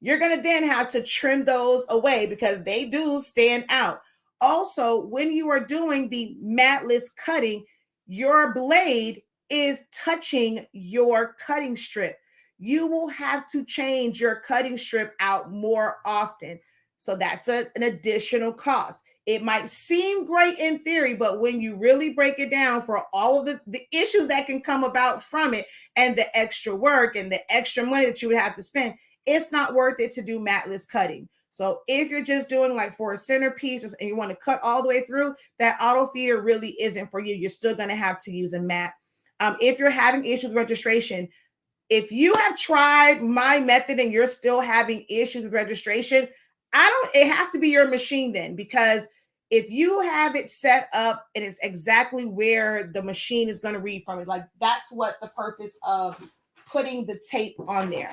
A: you're going to then have to trim those away because they do stand out. Also, when you are doing the matless cutting, your blade is touching your cutting strip. You will have to change your cutting strip out more often. So that's an additional cost. It might seem great in theory, but when you really break it down for all of the issues that can come about from it and the extra work and the extra money that you would have to spend, it's not worth it to do matless cutting. So if you're just doing like for a centerpiece and you want to cut all the way through, that auto feeder really isn't for you. You're still going to have to use a mat. If you're having issues with registration, if you have tried my method and you're still having issues with registration, it has to be your machine then, because if you have it set up and it's exactly where the machine is going to read from it, like that's what the purpose of putting the tape on there.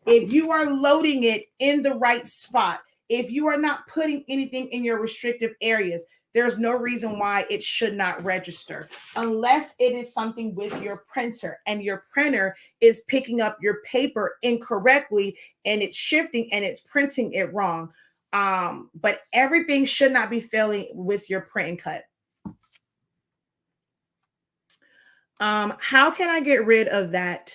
A: If you are loading it in the right spot, if you are not putting anything in your restrictive areas, there's no reason why it should not register unless it is something with your printer and your printer is picking up your paper incorrectly and it's shifting and it's printing it wrong. But everything should not be failing with your print and cut. How can I get rid of that?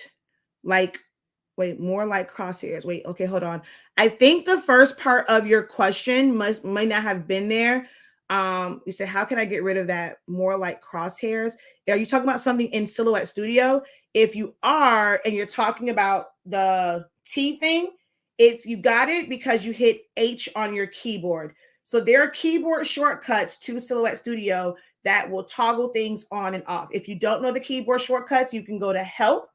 A: Wait, more like crosshairs. Wait, okay, hold on. I think the first part of your question might not have been there. You said, how can I get rid of that more like crosshairs? Are you talking about something in Silhouette Studio? If you are, and you're talking about the T thing, you got it because you hit H on your keyboard. So there are keyboard shortcuts to Silhouette Studio that will toggle things on and off. If you don't know the keyboard shortcuts, you can go to Help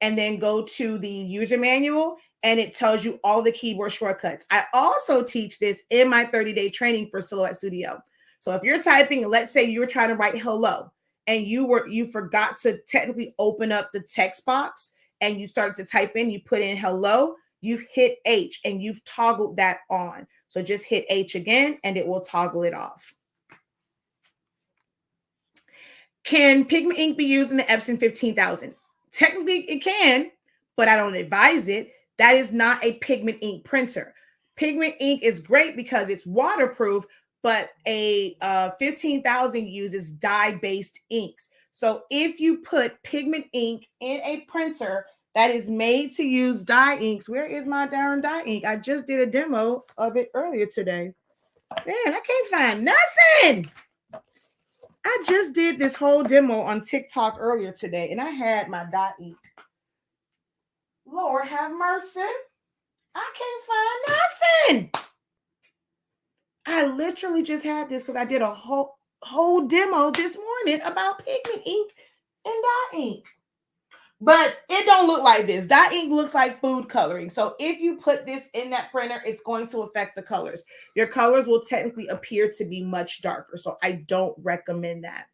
A: and then go to the user manual and it tells you all the keyboard shortcuts. I also teach this in my 30-day training for Silhouette Studio. So if you're typing, let's say you were trying to write hello and you forgot to technically open up the text box and you started to type in, you put in hello, you've hit H and you've toggled that on. So just hit H again and it will toggle it off. Can pigment ink be used in the Epson 15,000? Technically, it can, but I don't advise it. That is not a pigment ink printer. Pigment ink is great because it's waterproof, but a 15,000 uses dye-based inks. So if you put pigment ink in a printer that is made to use dye inks, where is my darn dye ink? I just did a demo of it earlier today. Man, I can't find nothing. I just did this whole demo on TikTok earlier today, and I had my dye ink. Lord have mercy. I can't find nothing. I literally just had this because I did a whole demo this morning about pigment ink and dye ink. But it don't look like this. Dye ink looks like food coloring. So if you put this in that printer, it's going to affect the colors. Your colors will technically appear to be much darker. So I don't recommend that.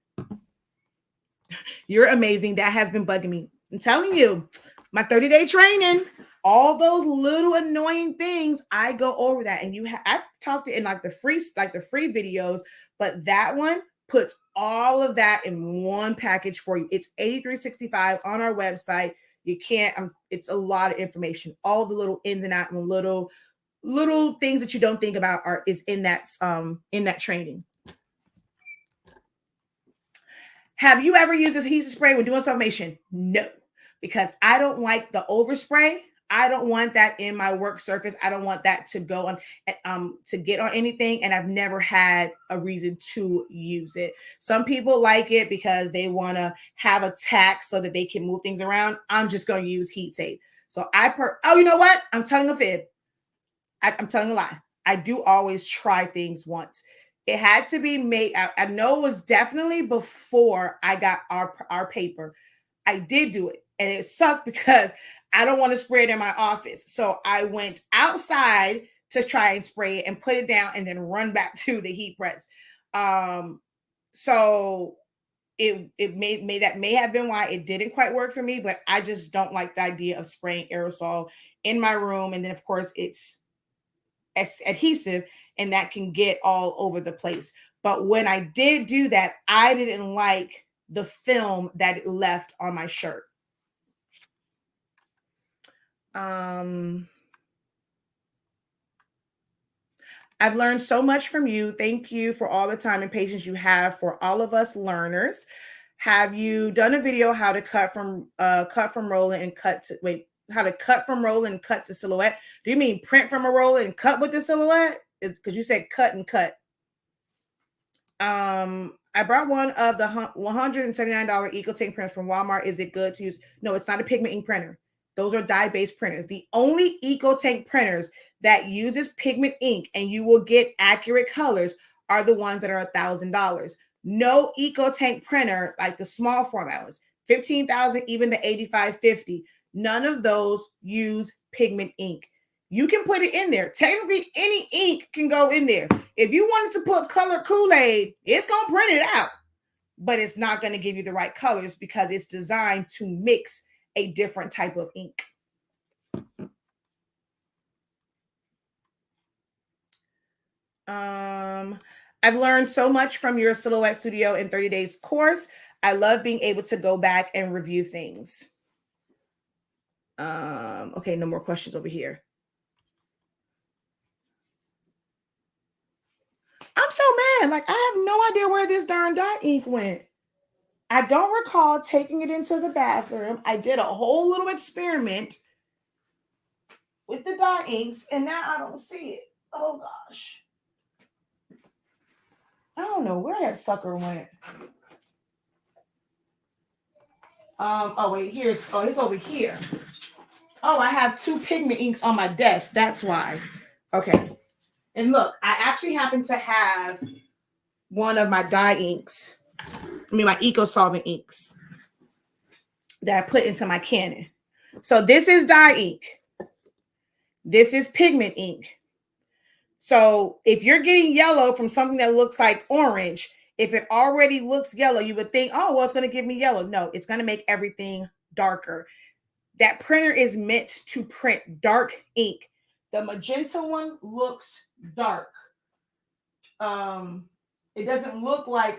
A: You're amazing. That has been bugging me. I'm telling you, my 30-day training, all those little annoying things, I go over that. And I've talked in like the free videos, but that one puts all of that in one package for you. It's $83.65 on our website. You can't, it's a lot of information, all the little ins and outs and little little things that you don't think about is in that training. Have you ever used this adhesive spray when doing sublimation? No, because I don't like the overspray. I don't want that in my work surface. I don't want that to go on, to get on anything. And I've never had a reason to use it. Some people like it because they want to have a tack so that they can move things around. I'm just going to use heat tape. So oh, you know what? I'm telling a fib. I'm telling a lie. I do always try things once. It had to be made. I know it was definitely before I got our paper. I did do it, and it sucked because I don't want to spray it in my office. So I went outside to try and spray it and put it down and then run back to the heat press. So it may have been why it didn't quite work for me, but I just don't like the idea of spraying aerosol in my room. And then of course it's adhesive and that can get all over the place. But when I did do that, I didn't like the film that it left on my shirt. I've learned so much from you. Thank you for all the time and patience you have for all of us learners. Have you done a video how to cut from rolling and cut to how to cut from rolling and cut to silhouette? Do you mean print from a roll and cut with the silhouette? Is because you said cut and cut. I brought one of the $179 EcoTank printers from Walmart. Is it good to use? No, it's not a pigment ink printer. Those are dye-based printers. The only EcoTank printers that uses pigment ink and you will get accurate colors are the ones that are $1,000. No EcoTank printer, like the small format ones, 15,000, even the 8550, none of those use pigment ink. You can put it in there. Technically, any ink can go in there. If you wanted to put color Kool-Aid, it's going to print it out, but it's not going to give you the right colors because it's designed to mix a different type of ink. I've learned so much from your Silhouette Studio in 30 Days course. I love being able to go back and review things. Okay, no more questions over here. I'm so mad. Like, I have no idea where this darn dye ink went. I don't recall taking it into the bathroom. I did a whole little experiment with the dye inks, and now I don't see it. Oh, gosh. I don't know where that sucker went. Oh, wait, it's over here. Oh, I have 2 pigment inks on my desk. That's why. Okay. And look, I actually happen to have one of my dye inks. My eco-solvent inks that I put into my Canon. So this is dye ink. This is pigment ink. So if you're getting yellow from something that looks like orange, if it already looks yellow, you would think, oh, well, it's going to give me yellow. No, it's going to make everything darker. That printer is meant to print dark ink. The magenta one looks dark. It doesn't look like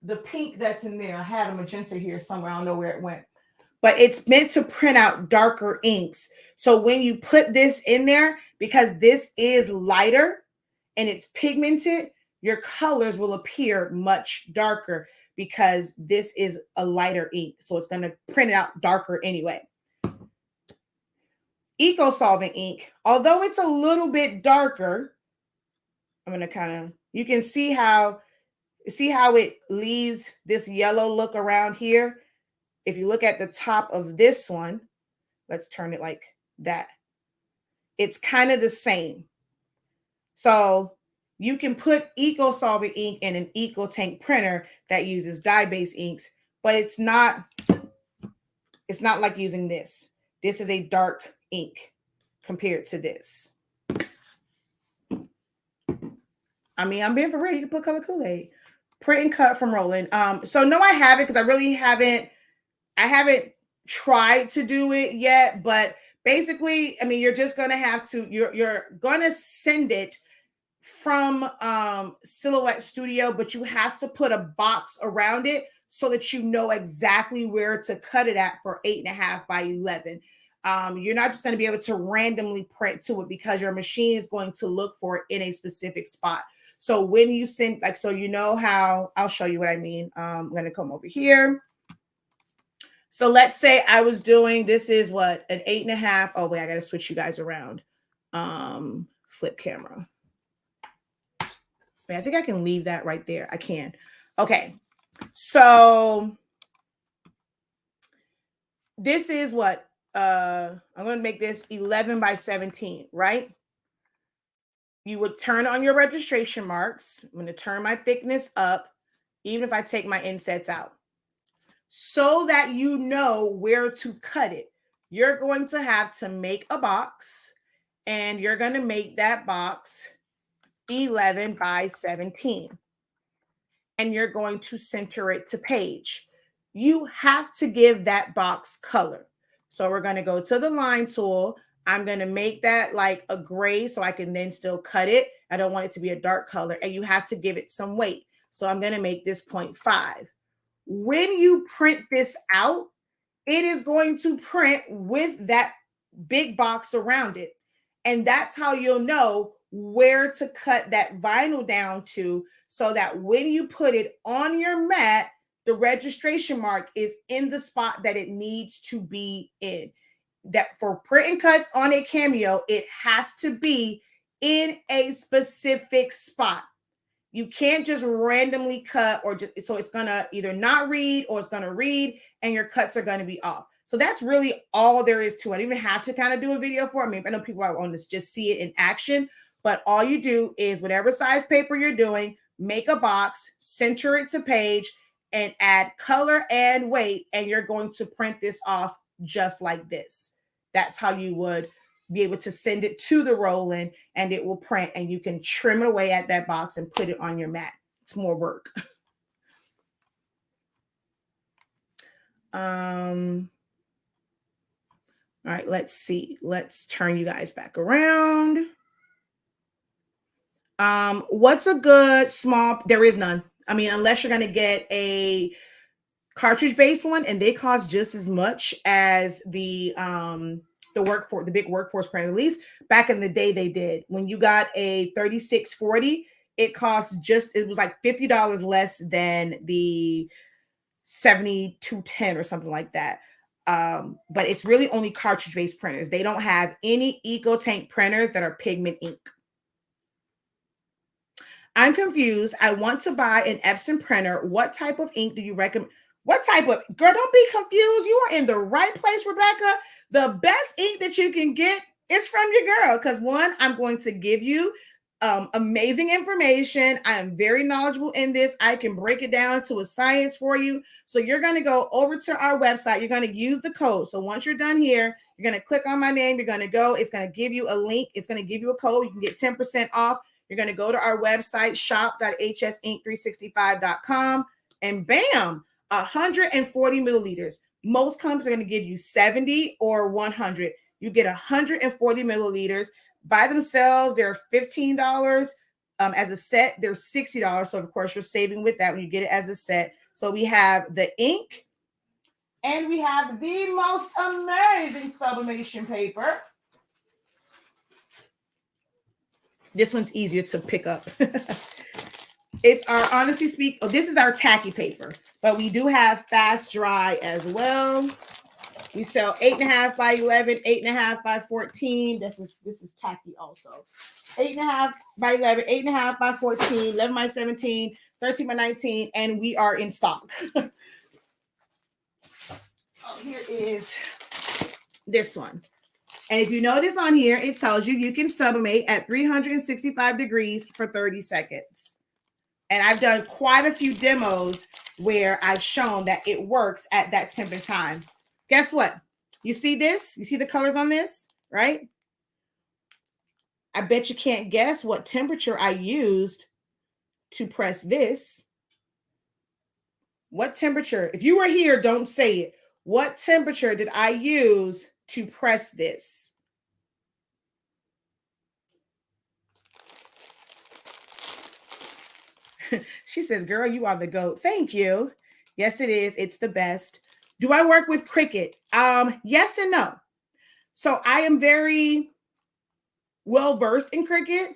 A: the pink that's in there. I had a magenta here somewhere. I don't know where it went. But it's meant to print out darker inks. So when you put this in there, because this is lighter and it's pigmented, your colors will appear much darker because this is a lighter ink. So it's going to print it out darker anyway. Eco-solvent ink, although it's a little bit darker, I'm going to you can see how it leaves this yellow look around here. If you look at the top of this one, let's turn it like that. It's kind of the same. So you can put eco-solvent ink in an EcoTank printer that uses dye-based inks, but it's not like using this. This is a dark ink compared to this. I'm being for real. You can put color Kool-Aid. Print and cut from rolling. So no, I haven't, because I really haven't. I haven't tried to do it yet, but basically, you're just gonna have to. You're gonna send it from Silhouette Studio, but you have to put a box around it so that you know exactly where to cut it at for 8.5 by 11. You're not just going to be able to randomly print to it because your machine is going to look for it in a specific spot. So when you send, like, so you know how, I'll show you what I mean. I'm going to come over here. So let's say I was doing, this is what, an 8.5. Oh wait, I got to switch you guys around. Flip camera. Wait, I think I can leave that right there. I can. Okay. So this is what, I'm going to make this 11 by 17, right? You would turn on your registration marks. I'm going to turn my thickness up, even if I take my insets out, so that you know where to cut it. You're going to have to make a box, and you're going to make that box 11 by 17. And you're going to center it to page. You have to give that box color. So we're going to go to the line tool. I'm going to make that like a gray so I can then still cut it. I don't want it to be a dark color, and you have to give it some weight. So I'm going to make this 0.5. When you print this out, it is going to print with that big box around it. And that's how you'll know where to cut that vinyl down to, so that when you put it on your mat, the registration mark is in the spot that it needs to be in. That for print and cuts on a Cameo, it has to be in a specific spot. You can't just randomly cut, or just, so it's gonna either not read or it's gonna read, and your cuts are gonna be off. So that's really all there is to it. I don't even have to kind of do a video for it. I mean, I know people are on this, just see it in action, but all you do is whatever size paper you're doing, make a box, center it to page, and add color and weight, and you're going to print this off just like this. That's how you would be able to send it to the roll-in, and it will print, and you can trim it away at that box and put it on your mat. It's more work. All right, let's see. Let's turn you guys back around. What's a good small? There is none. I mean, unless you're going to get a cartridge-based one, and they cost just as much as the big workforce printer. At least back in the day they did. When you got a 3640, it was like $50 less than the 7210 or something like that. But it's really only cartridge-based printers. They don't have any EcoTank printers that are pigment ink. I'm confused. I want to buy an Epson printer. What type of ink do you recommend? What type of, girl, don't be confused. You are in the right place, Rebecca. The best ink that you can get is from your girl. Because one, I'm going to give you amazing information. I am very knowledgeable in this. I can break it down to a science for you. So you're going to go over to our website. You're going to use the code. So once you're done here, you're going to click on my name. You're going to go. It's going to give you a link. It's going to give you a code. You can get 10% off. You're going to go to our website, shop.hsink365.com, and bam, 140 milliliters. Most companies are going to give you 70 or 100. You get 140 milliliters. By themselves, they're $15. As a set, they're $60. So, of course, you're saving with that when you get it as a set. So we have the ink, and we have the most amazing sublimation paper. This one's easier to pick up. It's our Honestly Speak. Oh, this is our tacky paper, but we do have fast dry as well. We sell 8.5 by 11, 8.5 by 14. This is tacky also. 8.5 by 11, 8.5 by 14, 11 by 17, 13 by 19, and we are in stock. Oh, here is this one. And if you notice on here, it tells you can sublimate at 365 degrees for 30 seconds. And I've done quite a few demos where I've shown that it works at that temp and time. Guess what? You see this? You see the colors on this, right? I bet you can't guess what temperature I used to press this. What temperature? If you were here, don't say it. What temperature did I use to press this? She says, girl, you are the GOAT. Thank you. Yes, it is. It's the best. Do I work with Cricut? Yes and no. So I am very well versed in Cricut.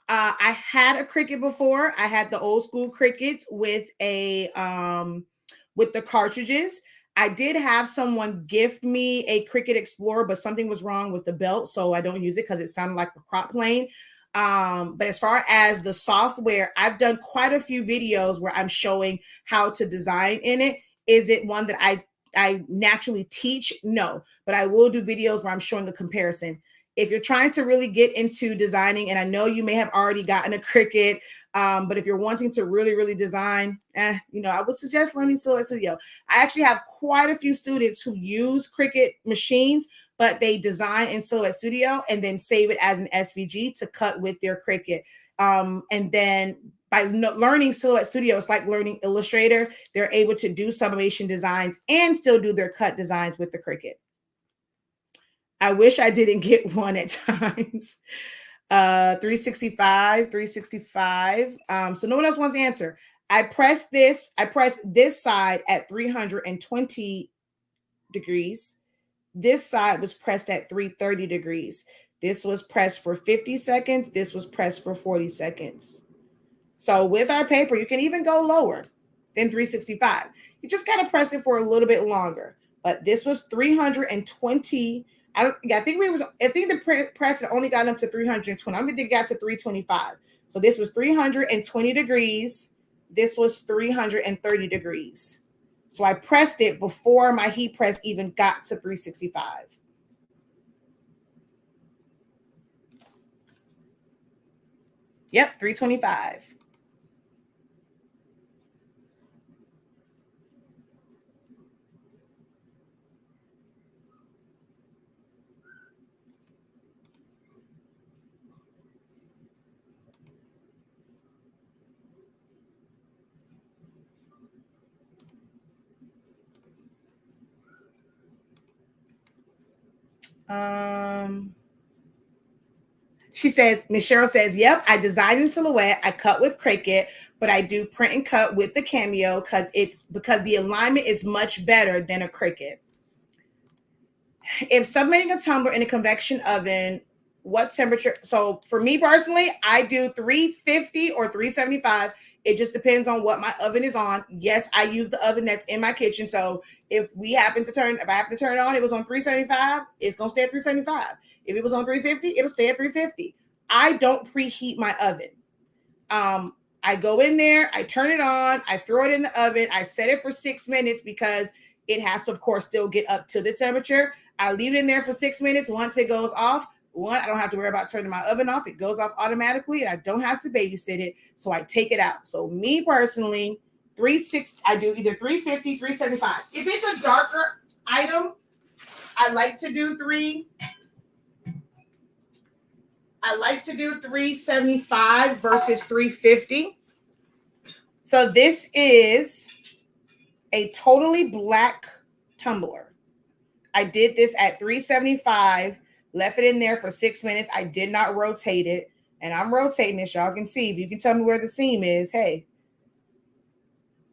A: I had a Cricut before. I had the old school Cricuts with with the cartridges. I did have someone gift me a Cricut Explorer, but something was wrong with the belt, so I don't use it because it sounded like a crop plane. But as far as the software, I've done quite a few videos where I'm showing how to design in it. Is it one that I naturally teach? No, but I will do videos where I'm showing a comparison. If you're trying to really get into designing, and I know you may have already gotten a Cricut, but if you're wanting to really, really design, I would suggest learning Silhouette Studio. I actually have quite a few students who use Cricut machines, but they design in Silhouette Studio and then save it as an SVG to cut with their Cricut. And then by learning Silhouette Studio, it's like learning Illustrator. They're able to do sublimation designs and still do their cut designs with the Cricut. I wish I didn't get one at times. 365. So no one else wants to answer. I pressed this side at 320 degrees. This side was pressed at 330 degrees. This was pressed for 50 seconds. This was pressed for 40 seconds. So with our paper, you can even go lower than 365. You just got to press it for a little bit longer. But this was 320. I think the press had only gotten up to 320. I think it got to 325. So this was 320 degrees. This was 330 degrees. So I pressed it before my heat press even got to 365. Yep, 325. She says, Miss Cheryl says, yep, I design in Silhouette. I cut with Cricut, but I do print and cut with the Cameo because the alignment is much better than a Cricut. If submitting a tumbler in a convection oven, what temperature? So for me personally, I do 350 or 375. It just depends on what my oven is on. Yes, I use the oven that's in my kitchen. So if I happen to turn it on, it was on 375, it's going to stay at 375. If it was on 350, it'll stay at 350. I don't preheat my oven. I go in there, I turn it on, I throw it in the oven, I set it for 6 minutes because it has to, of course, still get up to the temperature. I leave it in there for 6 minutes. Once it goes off, I don't have to worry about turning my oven off. It goes off automatically and I don't have to babysit it. So I take it out. So me personally, 360, I do either 350, 375. If it's a darker item, I like to do 375 versus 350. So this is a totally black tumbler. I did this at 375, left it in there for 6 minutes. I did not rotate it. And I'm rotating this. Y'all can see. If you can tell me where the seam is, hey.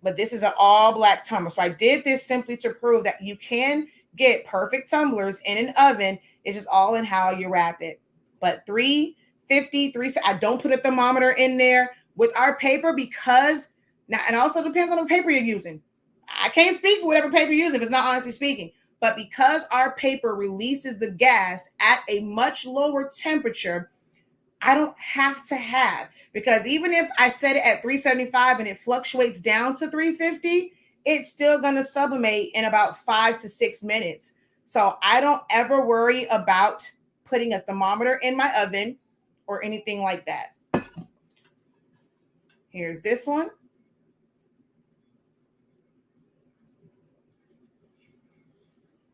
A: But this is an all black tumbler. So I did this simply to prove that you can get perfect tumblers in an oven. It's just all in how you wrap it. But 350, I don't put a thermometer in there with our paper because now, and also depends on the paper you're using. I can't speak for whatever paper you're using if it's not honestly speaking. But because our paper releases the gas at a much lower temperature, I don't have to have, because even if I set it at 375 and it fluctuates down to 350, it's still going to sublimate in about 5 to 6 minutes. So I don't ever worry about putting a thermometer in my oven or anything like that. Here's this one.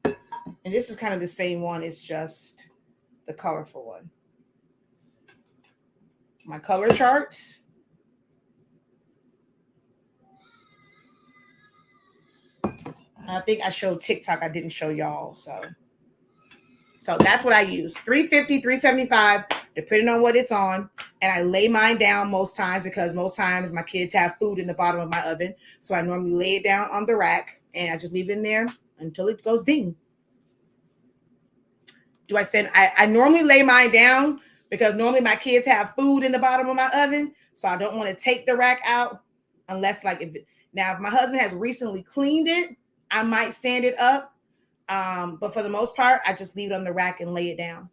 A: And this is kind of the same one. It's just the colorful one. My color charts. I think I showed TikTok. I didn't show y'all. So that's what I use. 350, 375, depending on what it's on. And I lay mine down most times because most times my kids have food in the bottom of my oven. So I normally lay it down on the rack and I just leave it in there until it goes ding. Do I send? I normally lay mine down because normally my kids have food in the bottom of my oven, so I don't want to take the rack out unless if my husband has recently cleaned it, I might stand it up. But for the most part, I just leave it on the rack and lay it down.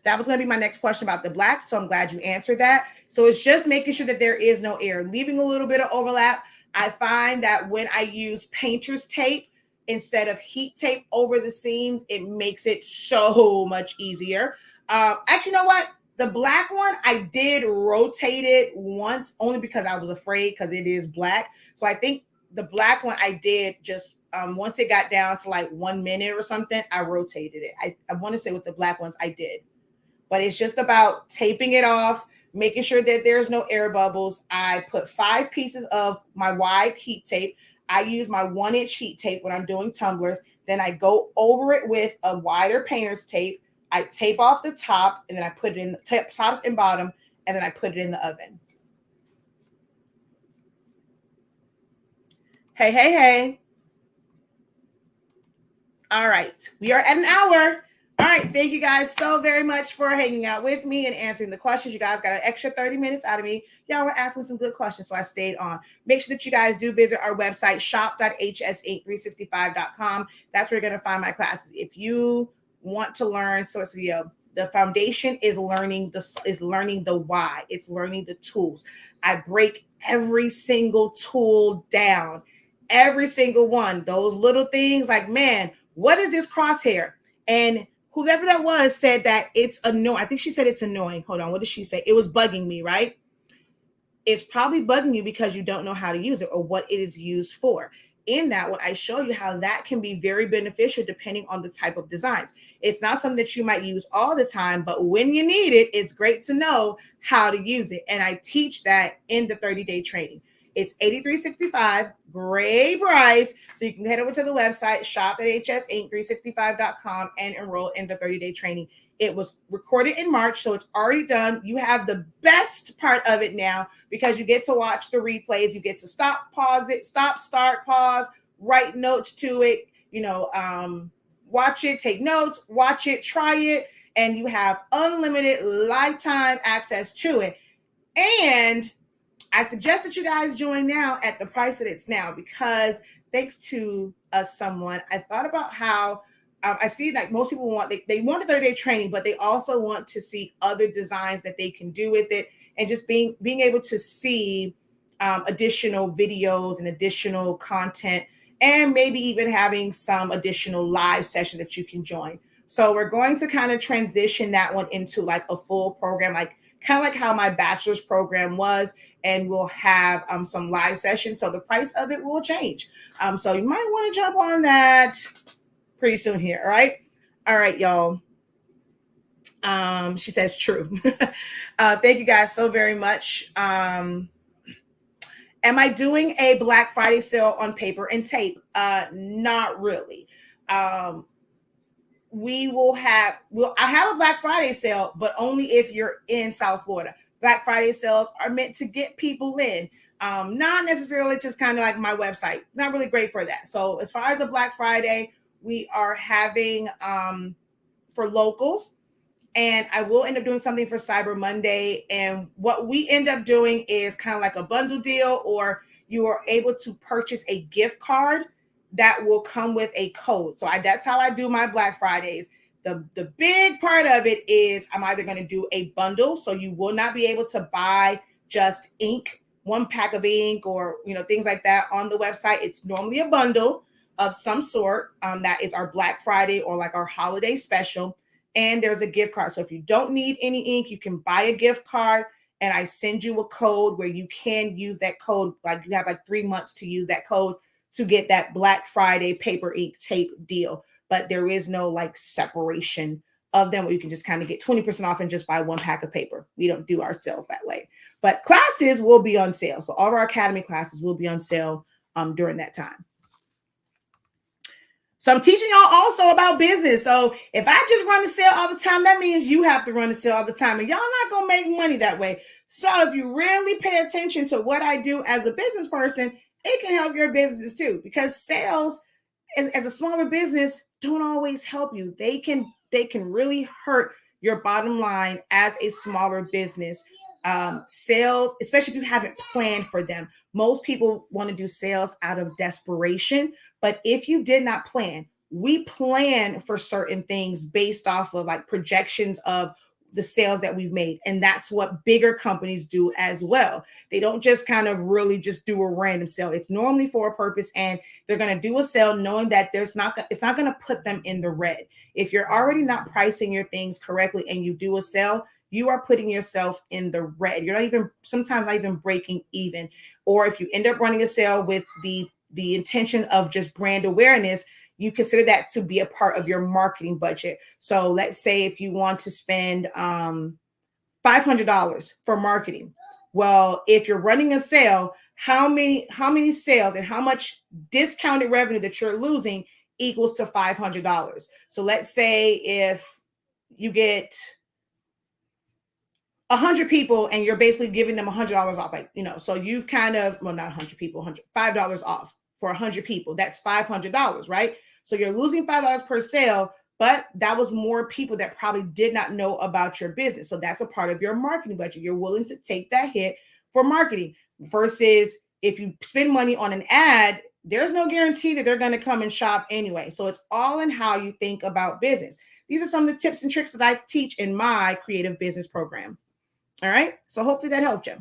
A: That was going to be my next question about the black. So I'm glad you answered that. So it's just making sure that there is no air, leaving a little bit of overlap. I find that when I use painter's tape instead of heat tape over the seams, it makes it so much easier. Actually, you know what? The black one, I did rotate it once only because I was afraid because it is black. So I think the black one I did just once it got down to like 1 minute or something, I rotated it. I want to say with the black ones I did. But it's just about taping it off, making sure that there's no air bubbles. I put 5 pieces of my wide heat tape. I use my 1-inch heat tape when I'm doing tumblers. Then I go over it with a wider painter's tape. I tape off the top, and then I put it in the top and bottom, and then I put it in the oven. Hey. All right. We are at an hour. All right. Thank you guys so very much for hanging out with me and answering the questions. You guys got an extra 30 minutes out of me. Y'all were asking some good questions, so I stayed on. Make sure that you guys do visit our website, shop.hs8365.com. That's where you're going to find my classes. If you want to learn source video, the foundation is learning the why. It's learning the tools. I break every single tool down, every single one. Those little things like, man, what is this crosshair? And whoever that was said that it's annoying. I think she said it's annoying. Hold on. What did she say? It was bugging me, right? It's probably bugging you because you don't know how to use it or what it is used for. In that one, I show you how that can be very beneficial depending on the type of designs. It's not something that you might use all the time, but when you need it, it's great to know how to use it. And I teach that in the 30-day training. It's $83.65, great price. So you can head over to the website, shop.hs8365.com, and enroll in the 30-day training. It was recorded in March, so it's already done. You have the best part of it now because you get to watch the replays. You get to stop, pause it, stop, start, pause, write notes to it, watch it, take notes, watch it, try it, and you have unlimited lifetime access to it. And I suggest that you guys join now at the price that it's now because thanks to someone, I thought about how I see like most people they want the 30-day training, but they also want to see other designs that they can do with it and just being able to see additional videos and additional content and maybe even having some additional live session that you can join. So we're going to kind of transition that one into like a full program, like kind of like how my bachelor's program was, and we'll have some live sessions. So the price of it will change. So you might want to jump on that pretty soon here. All right, y'all. She says true. Thank you guys so very much. Am I doing a Black Friday sale on paper and tape? Not really. I have a Black Friday sale, but only if you're in South Florida. Black Friday sales are meant to get people in. Not necessarily just kind of like my website. Not really great for that. So as far as a Black Friday, we are having for locals, and I will end up doing something for Cyber Monday. And what we end up doing is kind of like a bundle deal, or you are able to purchase a gift card that will come with a code. So that's how I do my Black Fridays. The big part of it is I'm either going to do a bundle, so you will not be able to buy just ink, 1 pack of ink, or things like that on the website. It's normally a bundle of some sort that is our Black Friday or like our holiday special. And there's a gift card. So if you don't need any ink, you can buy a gift card, and I send you a code where you can use that code. Like you have like 3 months to use that code to get that Black Friday paper ink tape deal. But there is no like separation of them where you can just kind of get 20% off and just buy 1 pack of paper. We don't do our sales that way. But classes will be on sale. So all of our academy classes will be on sale during that time. So I'm teaching y'all also about business. So if I just run the sale all the time, that means you have to run the sale all the time, and y'all not going to make money that way. So if you really pay attention to what I do as a business person, it can help your businesses too, because sales as a smaller business don't always help you. They can really hurt your bottom line as a smaller business. Sales, especially if you haven't planned for them. Most people want to do sales out of desperation, but if you did not plan, we plan for certain things based off of like projections of the sales that we've made. And that's what bigger companies do as well. They don't just kind of really just do a random sale. It's normally for a purpose, and they're going to do a sale knowing that it's not going to put them in the red. If you're already not pricing your things correctly and you do a sale, you are putting yourself in the red. You're not even, sometimes not even breaking even. Or if you end up running a sale with the intention of just brand awareness, you consider that to be a part of your marketing budget. So let's say if you want to spend $500 for marketing. Well, if you're running a sale, how many sales and how much discounted revenue that you're losing equals to $500. So let's say if you get 100 people and you're basically giving them $100 off, like, so you've kind of, well, not 100 people, $5 off for 100 people. That's $500, right? So you're losing $5 per sale, but that was more people that probably did not know about your business. So that's a part of your marketing budget. You're willing to take that hit for marketing versus if you spend money on an ad, there's no guarantee that they're going to come and shop anyway. So it's all in how you think about business. These are some of the tips and tricks that I teach in my creative business program. All right. So hopefully that helped you.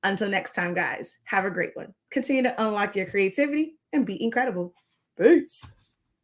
A: Until next time, guys, have a great one. Continue to unlock your creativity and be incredible. Peace.